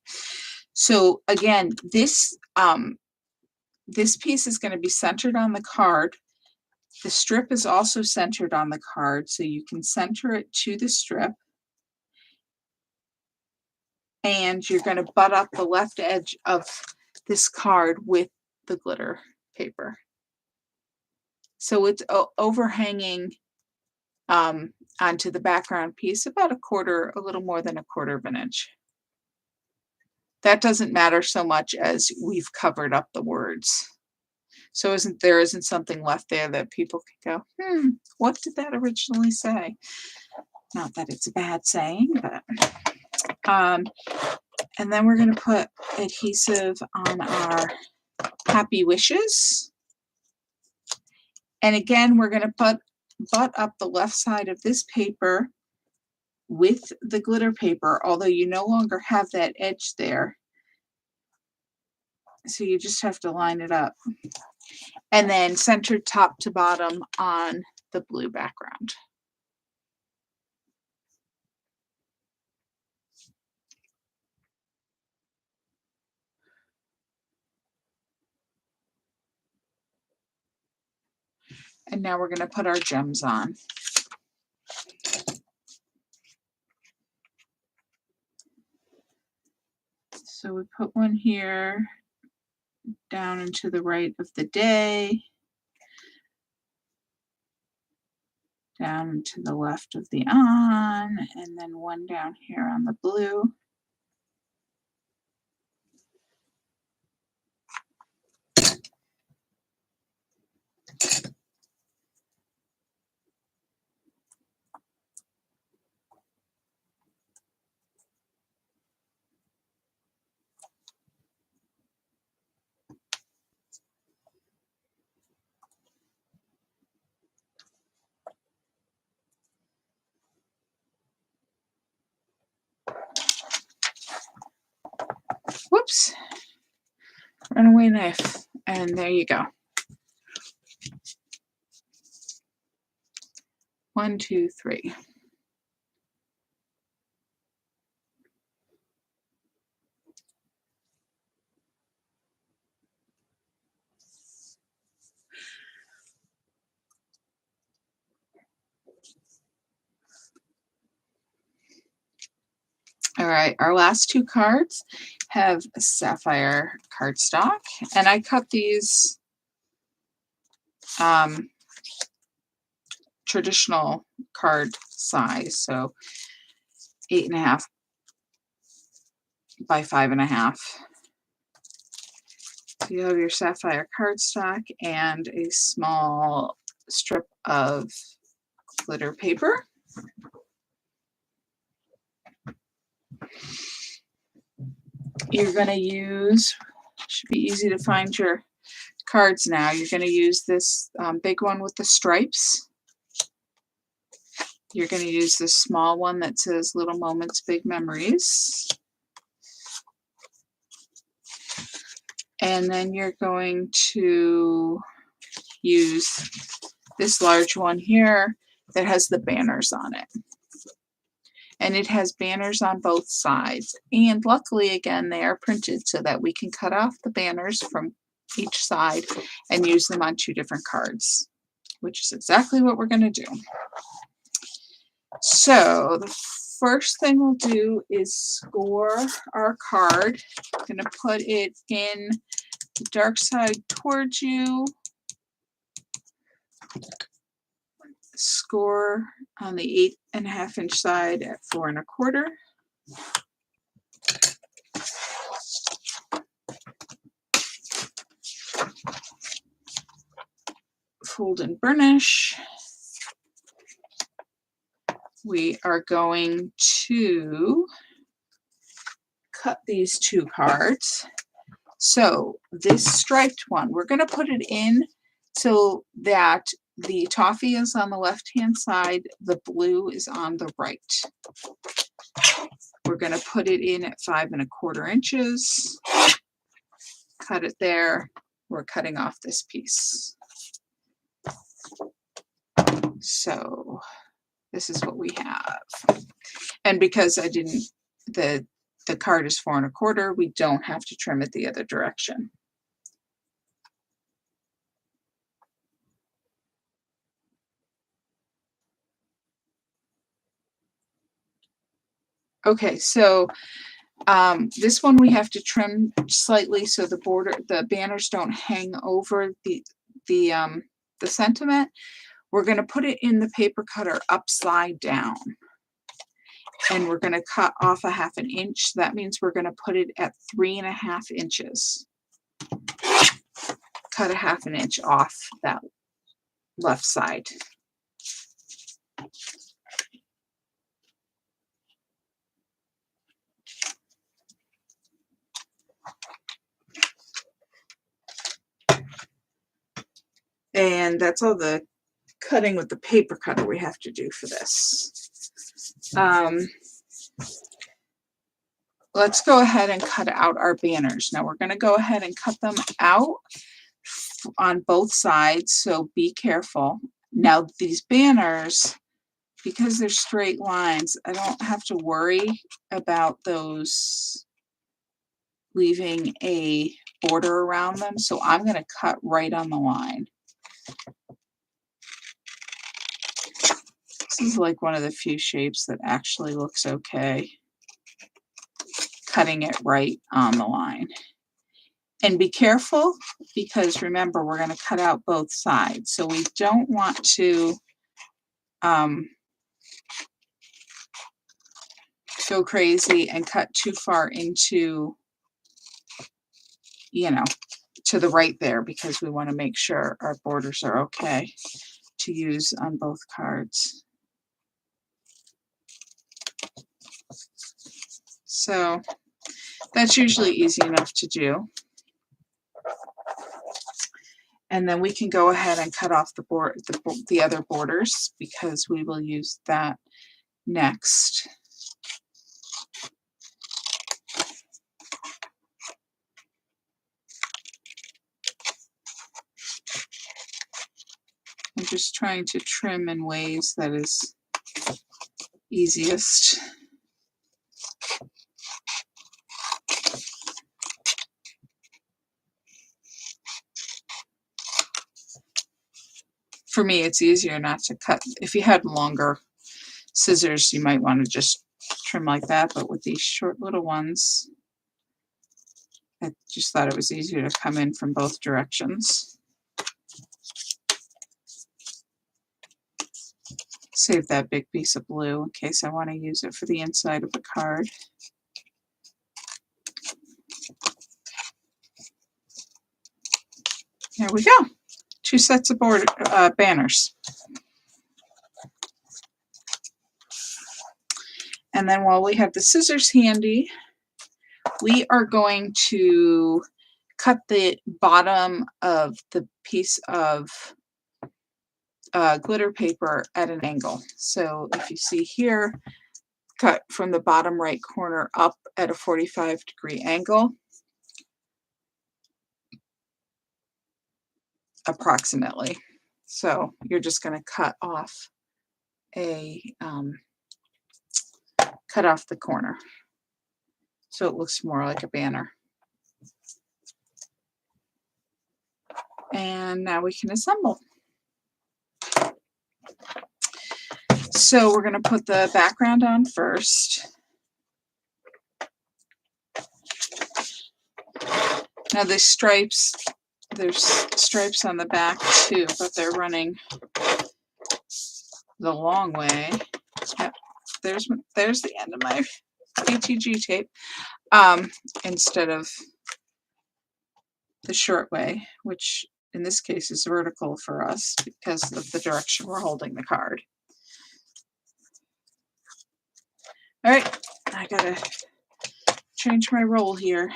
So again, this piece is going to be centered on the card. The strip is also centered on the card, so you can center it to the strip. And you're going to butt up the left edge of this card with the glitter paper. So it's overhanging onto the background piece about a little more than a quarter of an inch. That doesn't matter so much as we've covered up the words. So there isn't something left there that people can go, what did that originally say? Not that it's a bad saying, but and then we're going to put adhesive on our happy wishes. And again, we're going to butt up the left side of this paper with the glitter paper, although you no longer have that edge there. So you just have to line it up. And then centered top to bottom on the blue background. And now we're going to put our gems on. So we put one here down into the right of the day, down into the left of the on, and then one down here on the blue. Whoops, runaway knife, and there you go. 1, 2, 3. All right, our last two cards have a sapphire cardstock, and I cut these traditional card size, so 8.5 by 5.5. So you have your sapphire cardstock and a small strip of glitter paper. You're going to use, should be easy to find your cards now. You're going to use this big one with the stripes. You're going to use this small one that says Little Moments, Big Memories. And then you're going to use this large one here that has the banners on it. And it has banners on both sides. And luckily, again, they are printed so that we can cut off the banners from each side and use them on 2 different cards, which is exactly what we're going to do. So the first thing we'll do is score our card. I'm going to put it in the dark side towards you. Score on the 8.5 inch side at 4 1/4. Fold and burnish. We are going to cut these 2 cards. So this striped one, we're going to put it in so that the toffee is on the left-hand side, the blue is on the right. We're going to put it in at 5 1/4 inches. Cut it there. We're cutting off this piece. So this is what we have. And because I didn't, the card is 4 1/4, we don't have to trim it the other direction. Okay, so this one we have to trim slightly so the banners don't hang over the sentiment. We're going to put it in the paper cutter upside down. And we're going to cut off a 1/2 inch. That means we're going to put it at 3 1/2 inches. Cut a 1/2 inch off that left side. And that's all the cutting with the paper cutter we have to do for this. Let's go ahead and cut out our banners. Now we're going to go ahead and cut them out on both sides, so be careful. Now these banners, because they're straight lines, I don't have to worry about those leaving a border around them, so I'm going to cut right on the line. This is like one of the few shapes that actually looks okay. Cutting it right on the line. And be careful, because remember, we're going to cut out both sides. So we don't want to go crazy and cut too far into, to the right there, because we want to make sure our borders are okay to use on both cards. So that's usually easy enough to do. And then we can go ahead and cut off the other borders, because we will use that next. I'm just trying to trim in ways that is easiest. For me, it's easier not to cut. If you had longer scissors, you might want to just trim like that, but with these short little ones, I just thought it was easier to come in from both directions. Save that big piece of blue in case I want to use it for the inside of the card. There we go. 2 sets of banners. And then while we have the scissors handy, we are going to cut the bottom of the piece of glitter paper at an angle. So if you see here, cut from the bottom right corner up at a 45-degree angle. approximately. So you're just going to cut off the corner so it looks more like a banner. And now we can assemble. So we're going to put the background on first. Now there's stripes on the back too, but they're running the long way. Yep, there's the end of my ATG tape, instead of the short way, which in this case is vertical for us because of the direction we're holding the card. All right, I gotta change my roll here.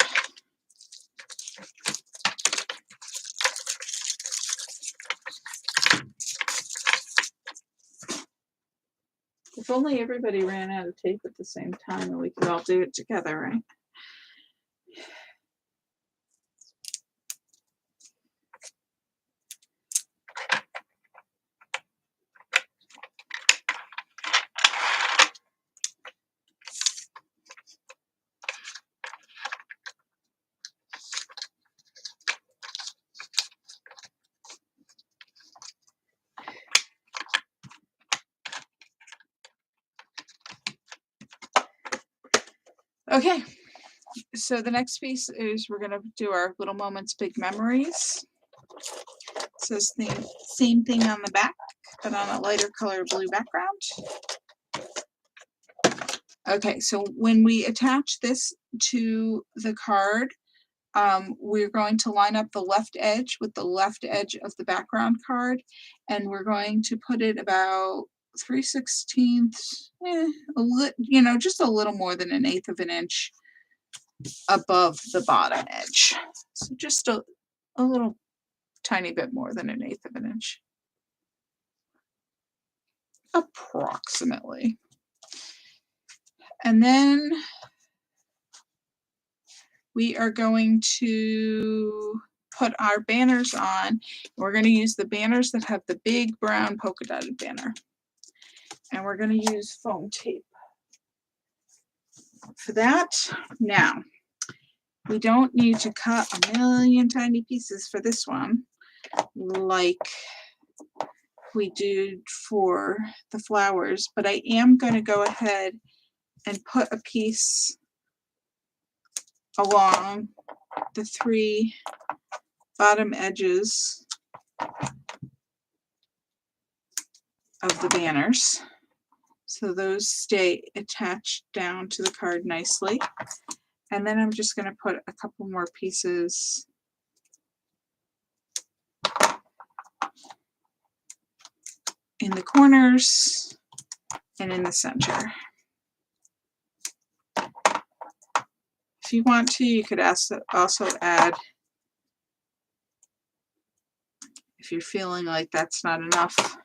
If only everybody ran out of tape at the same time and we could all do it together, right? Okay, so the next piece is we're going to do our Little Moments, Big Memories. It says the same thing on the back, but on a lighter color blue background. Okay, so when we attach this to the card, we're going to line up the left edge with the left edge of the background card, and we're going to put it about 3/16, just a little more than 1/8 of an inch above the bottom edge. So just a little tiny bit more than 1/8 of an inch, approximately. And then we are going to put our banners on. We're going to use the banners that have the big brown polka dotted banner. And we're going to use foam tape for that. Now, we don't need to cut a million tiny pieces for this one, like we did for the flowers, but I am going to go ahead and put a piece along the 3 bottom edges of the banners, so those stay attached down to the card nicely. And then I'm just going to put a couple more pieces in the corners and in the center. If you want to, you could also add, if you're feeling like that's not enough,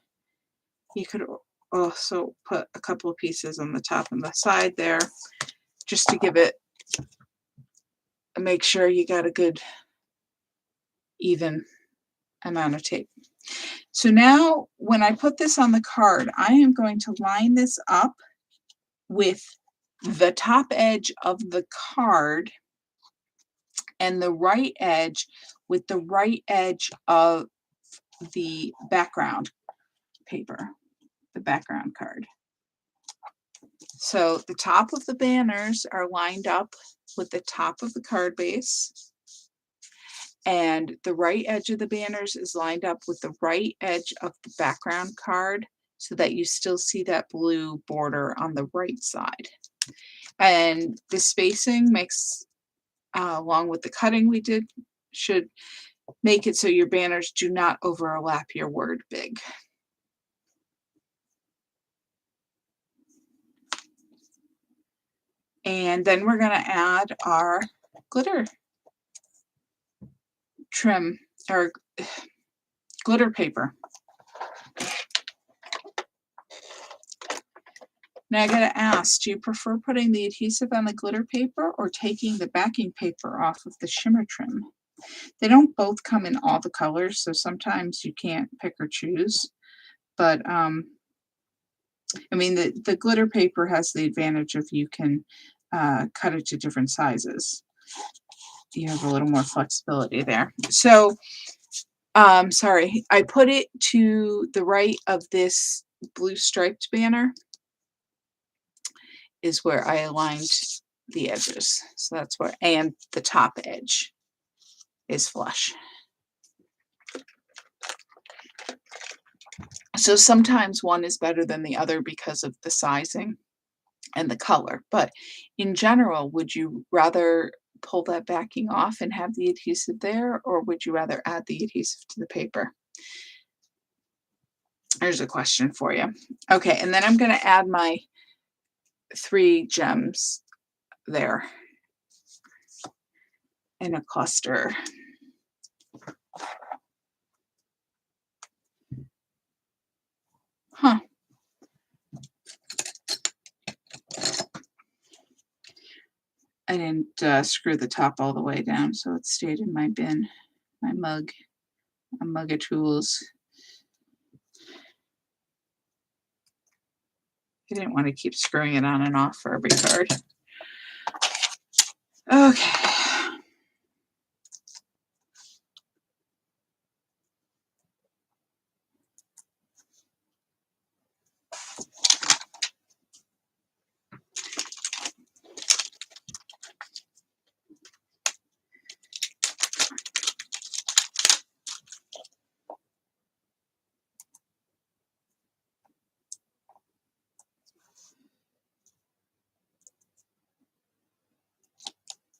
you could also put a couple of pieces on the top and the side there, just to give it, make sure you got a good even amount of tape. So now when I put this on the card, I am going to line this up with the top edge of the card and the right edge with the right edge of the background paper, the background card. So the top of the banners are lined up with the top of the card base, and the right edge of the banners is lined up with the right edge of the background card, so that you still see that blue border on the right side. And the spacing makes, along with the cutting we did, should make it so your banners do not overlap your word big. And then we're going to add our glitter trim, or glitter paper. Now I gotta ask, do you prefer putting the adhesive on the glitter paper or taking the backing paper off of the shimmer trim? They don't both come in all the colors, so sometimes you can't pick or choose. But I mean, the glitter paper has the advantage of you can cut it to different sizes. You have a little more flexibility there. So, sorry, I put it to the right of this blue striped banner is where I aligned the edges. So that's where, and the top edge is flush. So sometimes one is better than the other because of the sizing and the color. But in general, would you rather pull that backing off and have the adhesive there, or would you rather add the adhesive to the paper? There's a question for you. Okay, and then I'm going to add my 3 gems there in a cluster. Huh. I didn't screw the top all the way down, so it stayed in my bin, my mug, a mug of tools. I didn't want to keep screwing it on and off for every card. Okay.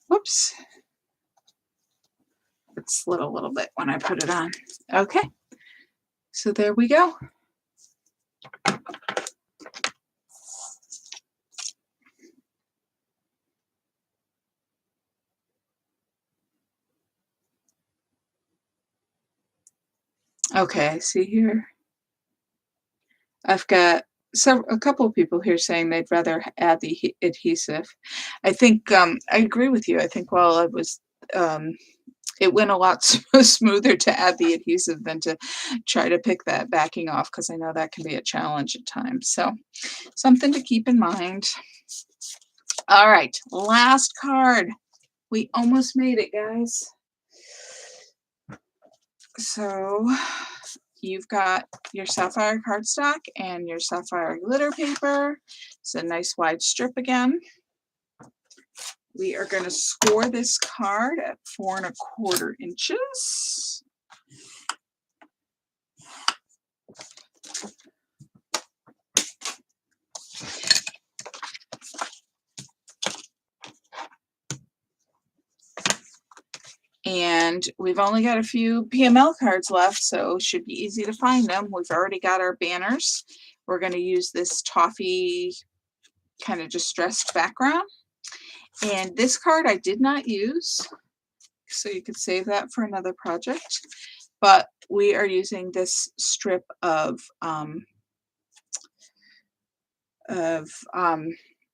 Whoops. It slid a little bit when I put it on. Okay. So there we go. Okay, see here. I've got a couple of people here saying they'd rather add the adhesive. I think I agree with you. I think while I was it went a lot smoother to add the adhesive than to try to pick that backing off, because I know that can be a challenge at times. So something to keep in mind. All right, last card. We almost made it, guys. So you've got your sapphire cardstock and your sapphire glitter paper. It's a nice wide strip again. We are going to score this card at 4¼ inches. And we've only got a few PML cards left, so it should be easy to find them. We've already got our banners. We're going to use this toffee kind of distressed background. And this card I did not use, so you could save that for another project. But we are using this strip of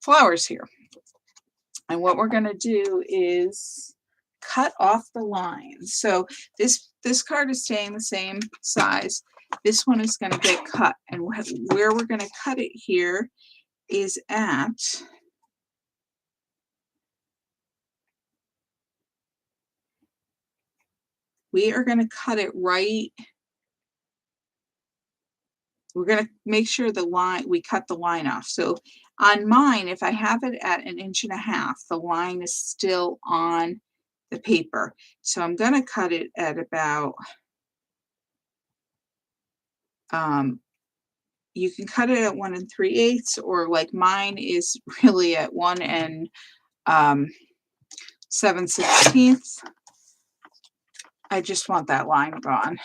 flowers here. And what we're going to do is cut off the lines. So this card is staying the same size. This one is going to get cut. And where we're going to cut it here is at we are going to cut it right. We're going to make sure the line, we cut the line off. So on mine, if I have it at 1.5 inches, the line is still on the paper. So I'm going to cut it at about, you can cut it at 1 3/8, or like mine is really at 1 7/16. I just want that line gone.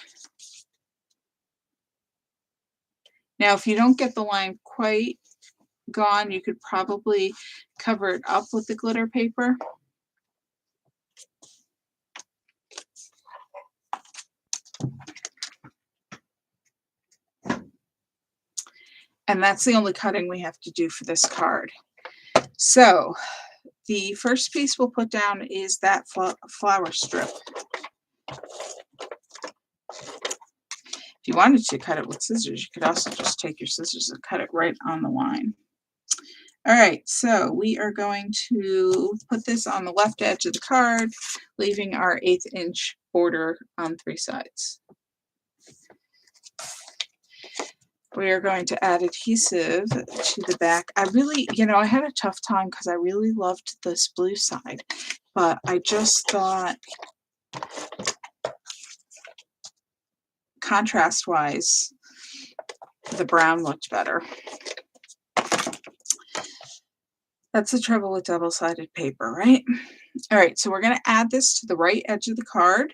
Now, if you don't get the line quite gone, you could probably cover it up with the glitter paper. And that's the only cutting we have to do for this card. So the first piece we'll put down is that flower strip. you wanted to cut it with scissors, you could also just take your scissors and cut it right on the line. All right, so we are going to put this on the left edge of the card, leaving our 1/8 inch border on 3 sides. We are going to add adhesive to the back. I really, I had a tough time because I really loved this blue side, but I just thought contrast-wise, the brown looked better. That's the trouble with double-sided paper, right? All right, so we're going to add this to the right edge of the card.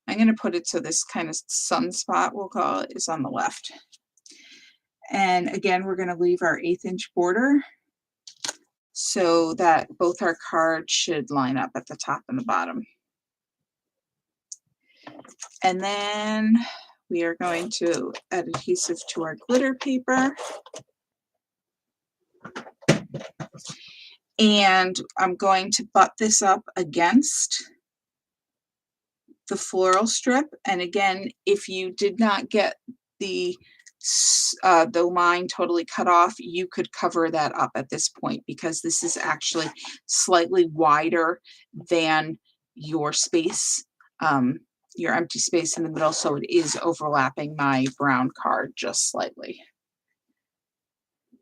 I'm going to put it so this kind of sunspot, we'll call it, is on the left. And again, we're going to leave our 1/8 inch border so that both our cards should line up at the top and the bottom. And then we are going to add adhesive to our glitter paper. And I'm going to butt this up against the floral strip. And again, if you did not get the line totally cut off, you could cover that up at this point, because this is actually slightly wider than your space, your empty space in the middle, so it is overlapping my brown card just slightly.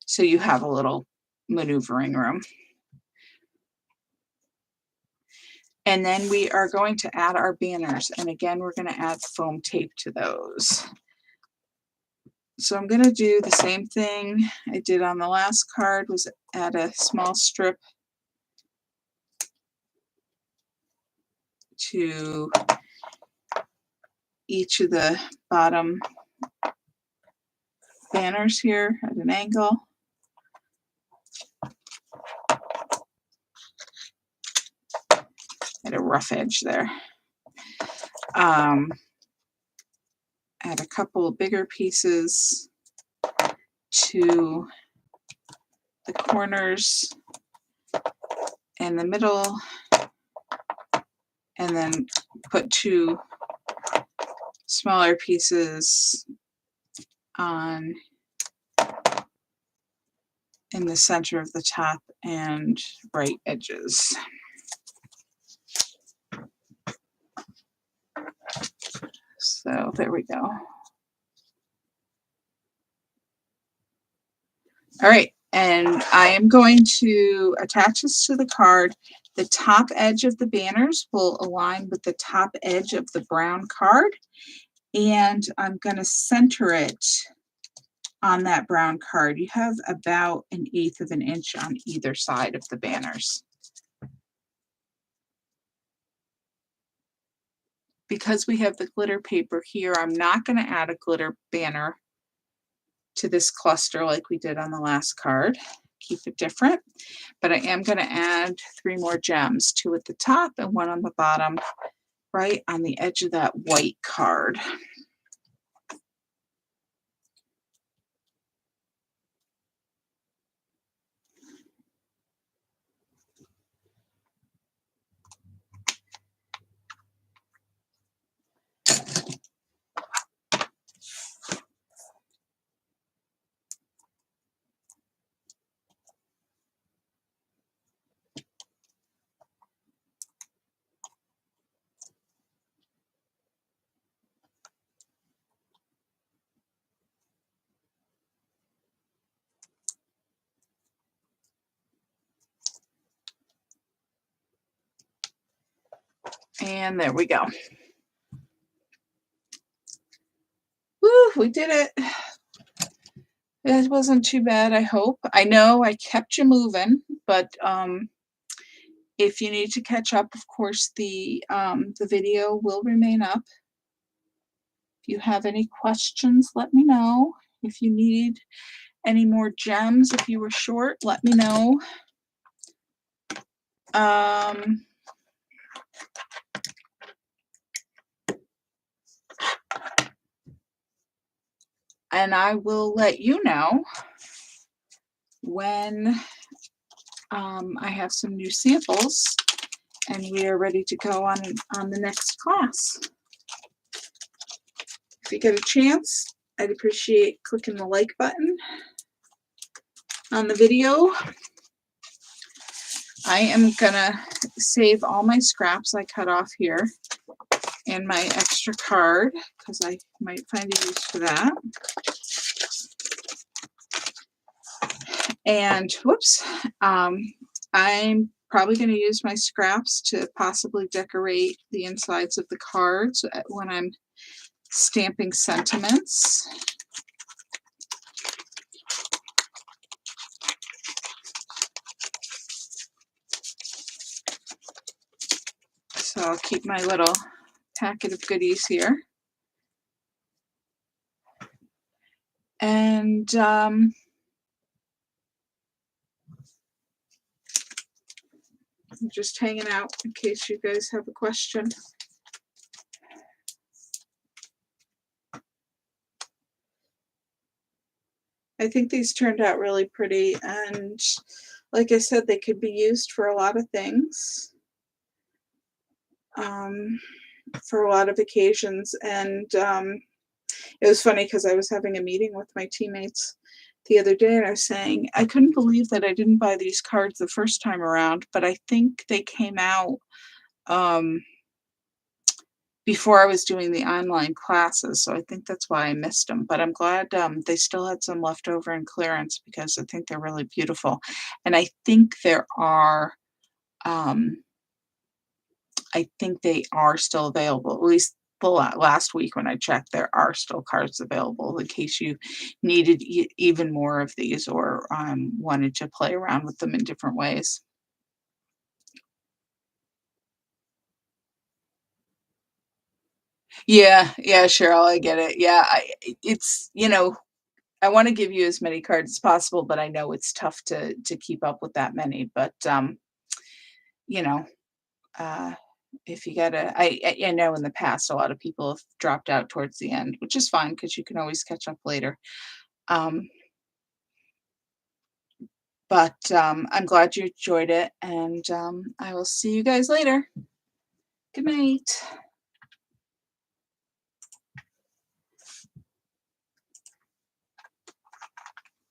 So you have a little maneuvering room. And then we are going to add our banners. And again, we're going to add foam tape to those. So I'm going to do the same thing I did on the last card, was add a small strip to each of the bottom banners here at an angle. At a rough edge there. Add a couple of bigger pieces to the corners and the middle, and then put 2 smaller pieces on in the center of the top and right edges. So there we go. All right, and I am going to attach this to the card. The top edge of the banners will align with the top edge of the brown card, and I'm going to center it on that brown card. You have about 1/8 of an inch on either side of the banners. Because we have the glitter paper here, I'm not going to add a glitter banner to this cluster like we did on the last card. Keep it different. But I am going to add 3 more gems, 2 at the top and 1 on the bottom, right on the edge of that white card. And there we go. Woo, we did it. It wasn't too bad, I hope. I know I kept you moving, but if you need to catch up, of course, the video will remain up. If you have any questions, let me know. If you need any more gems, if you were short, let me know. And I will let you know when I have some new samples and we are ready to go on the next class. If you get a chance, I'd appreciate clicking the like button on the video. I am gonna save all my scraps I cut off here and my extra card because I might find a use for that. And whoops, I'm probably going to use my scraps to possibly decorate the insides of the cards when I'm stamping sentiments. So I'll keep my little packet of goodies here. And I'm just hanging out in case you guys have a question. I think these turned out really pretty, and like I said, they could be used for a lot of things, for a lot of occasions. And it was funny because I was having a meeting with my teammates the other day, and I was saying I couldn't believe that I didn't buy these cards the first time around, but I think they came out before I was doing the online classes, so I think that's why I missed them. But I'm glad they still had some left over in clearance because I think they're really beautiful. And I think there are, I think they are still available. At least the last week when I checked, there are still cards available in case you needed even more of these or wanted to play around with them in different ways. Yeah, yeah, Cheryl, I get it. Yeah, it's, I want to give you as many cards as possible, but I know it's tough to keep up with that many. But you know, uh, if you gotta, I know in the past a lot of people have dropped out towards the end, which is fine because you can always catch up later. Um, but I'm glad you enjoyed it, and I will see you guys later. Good night.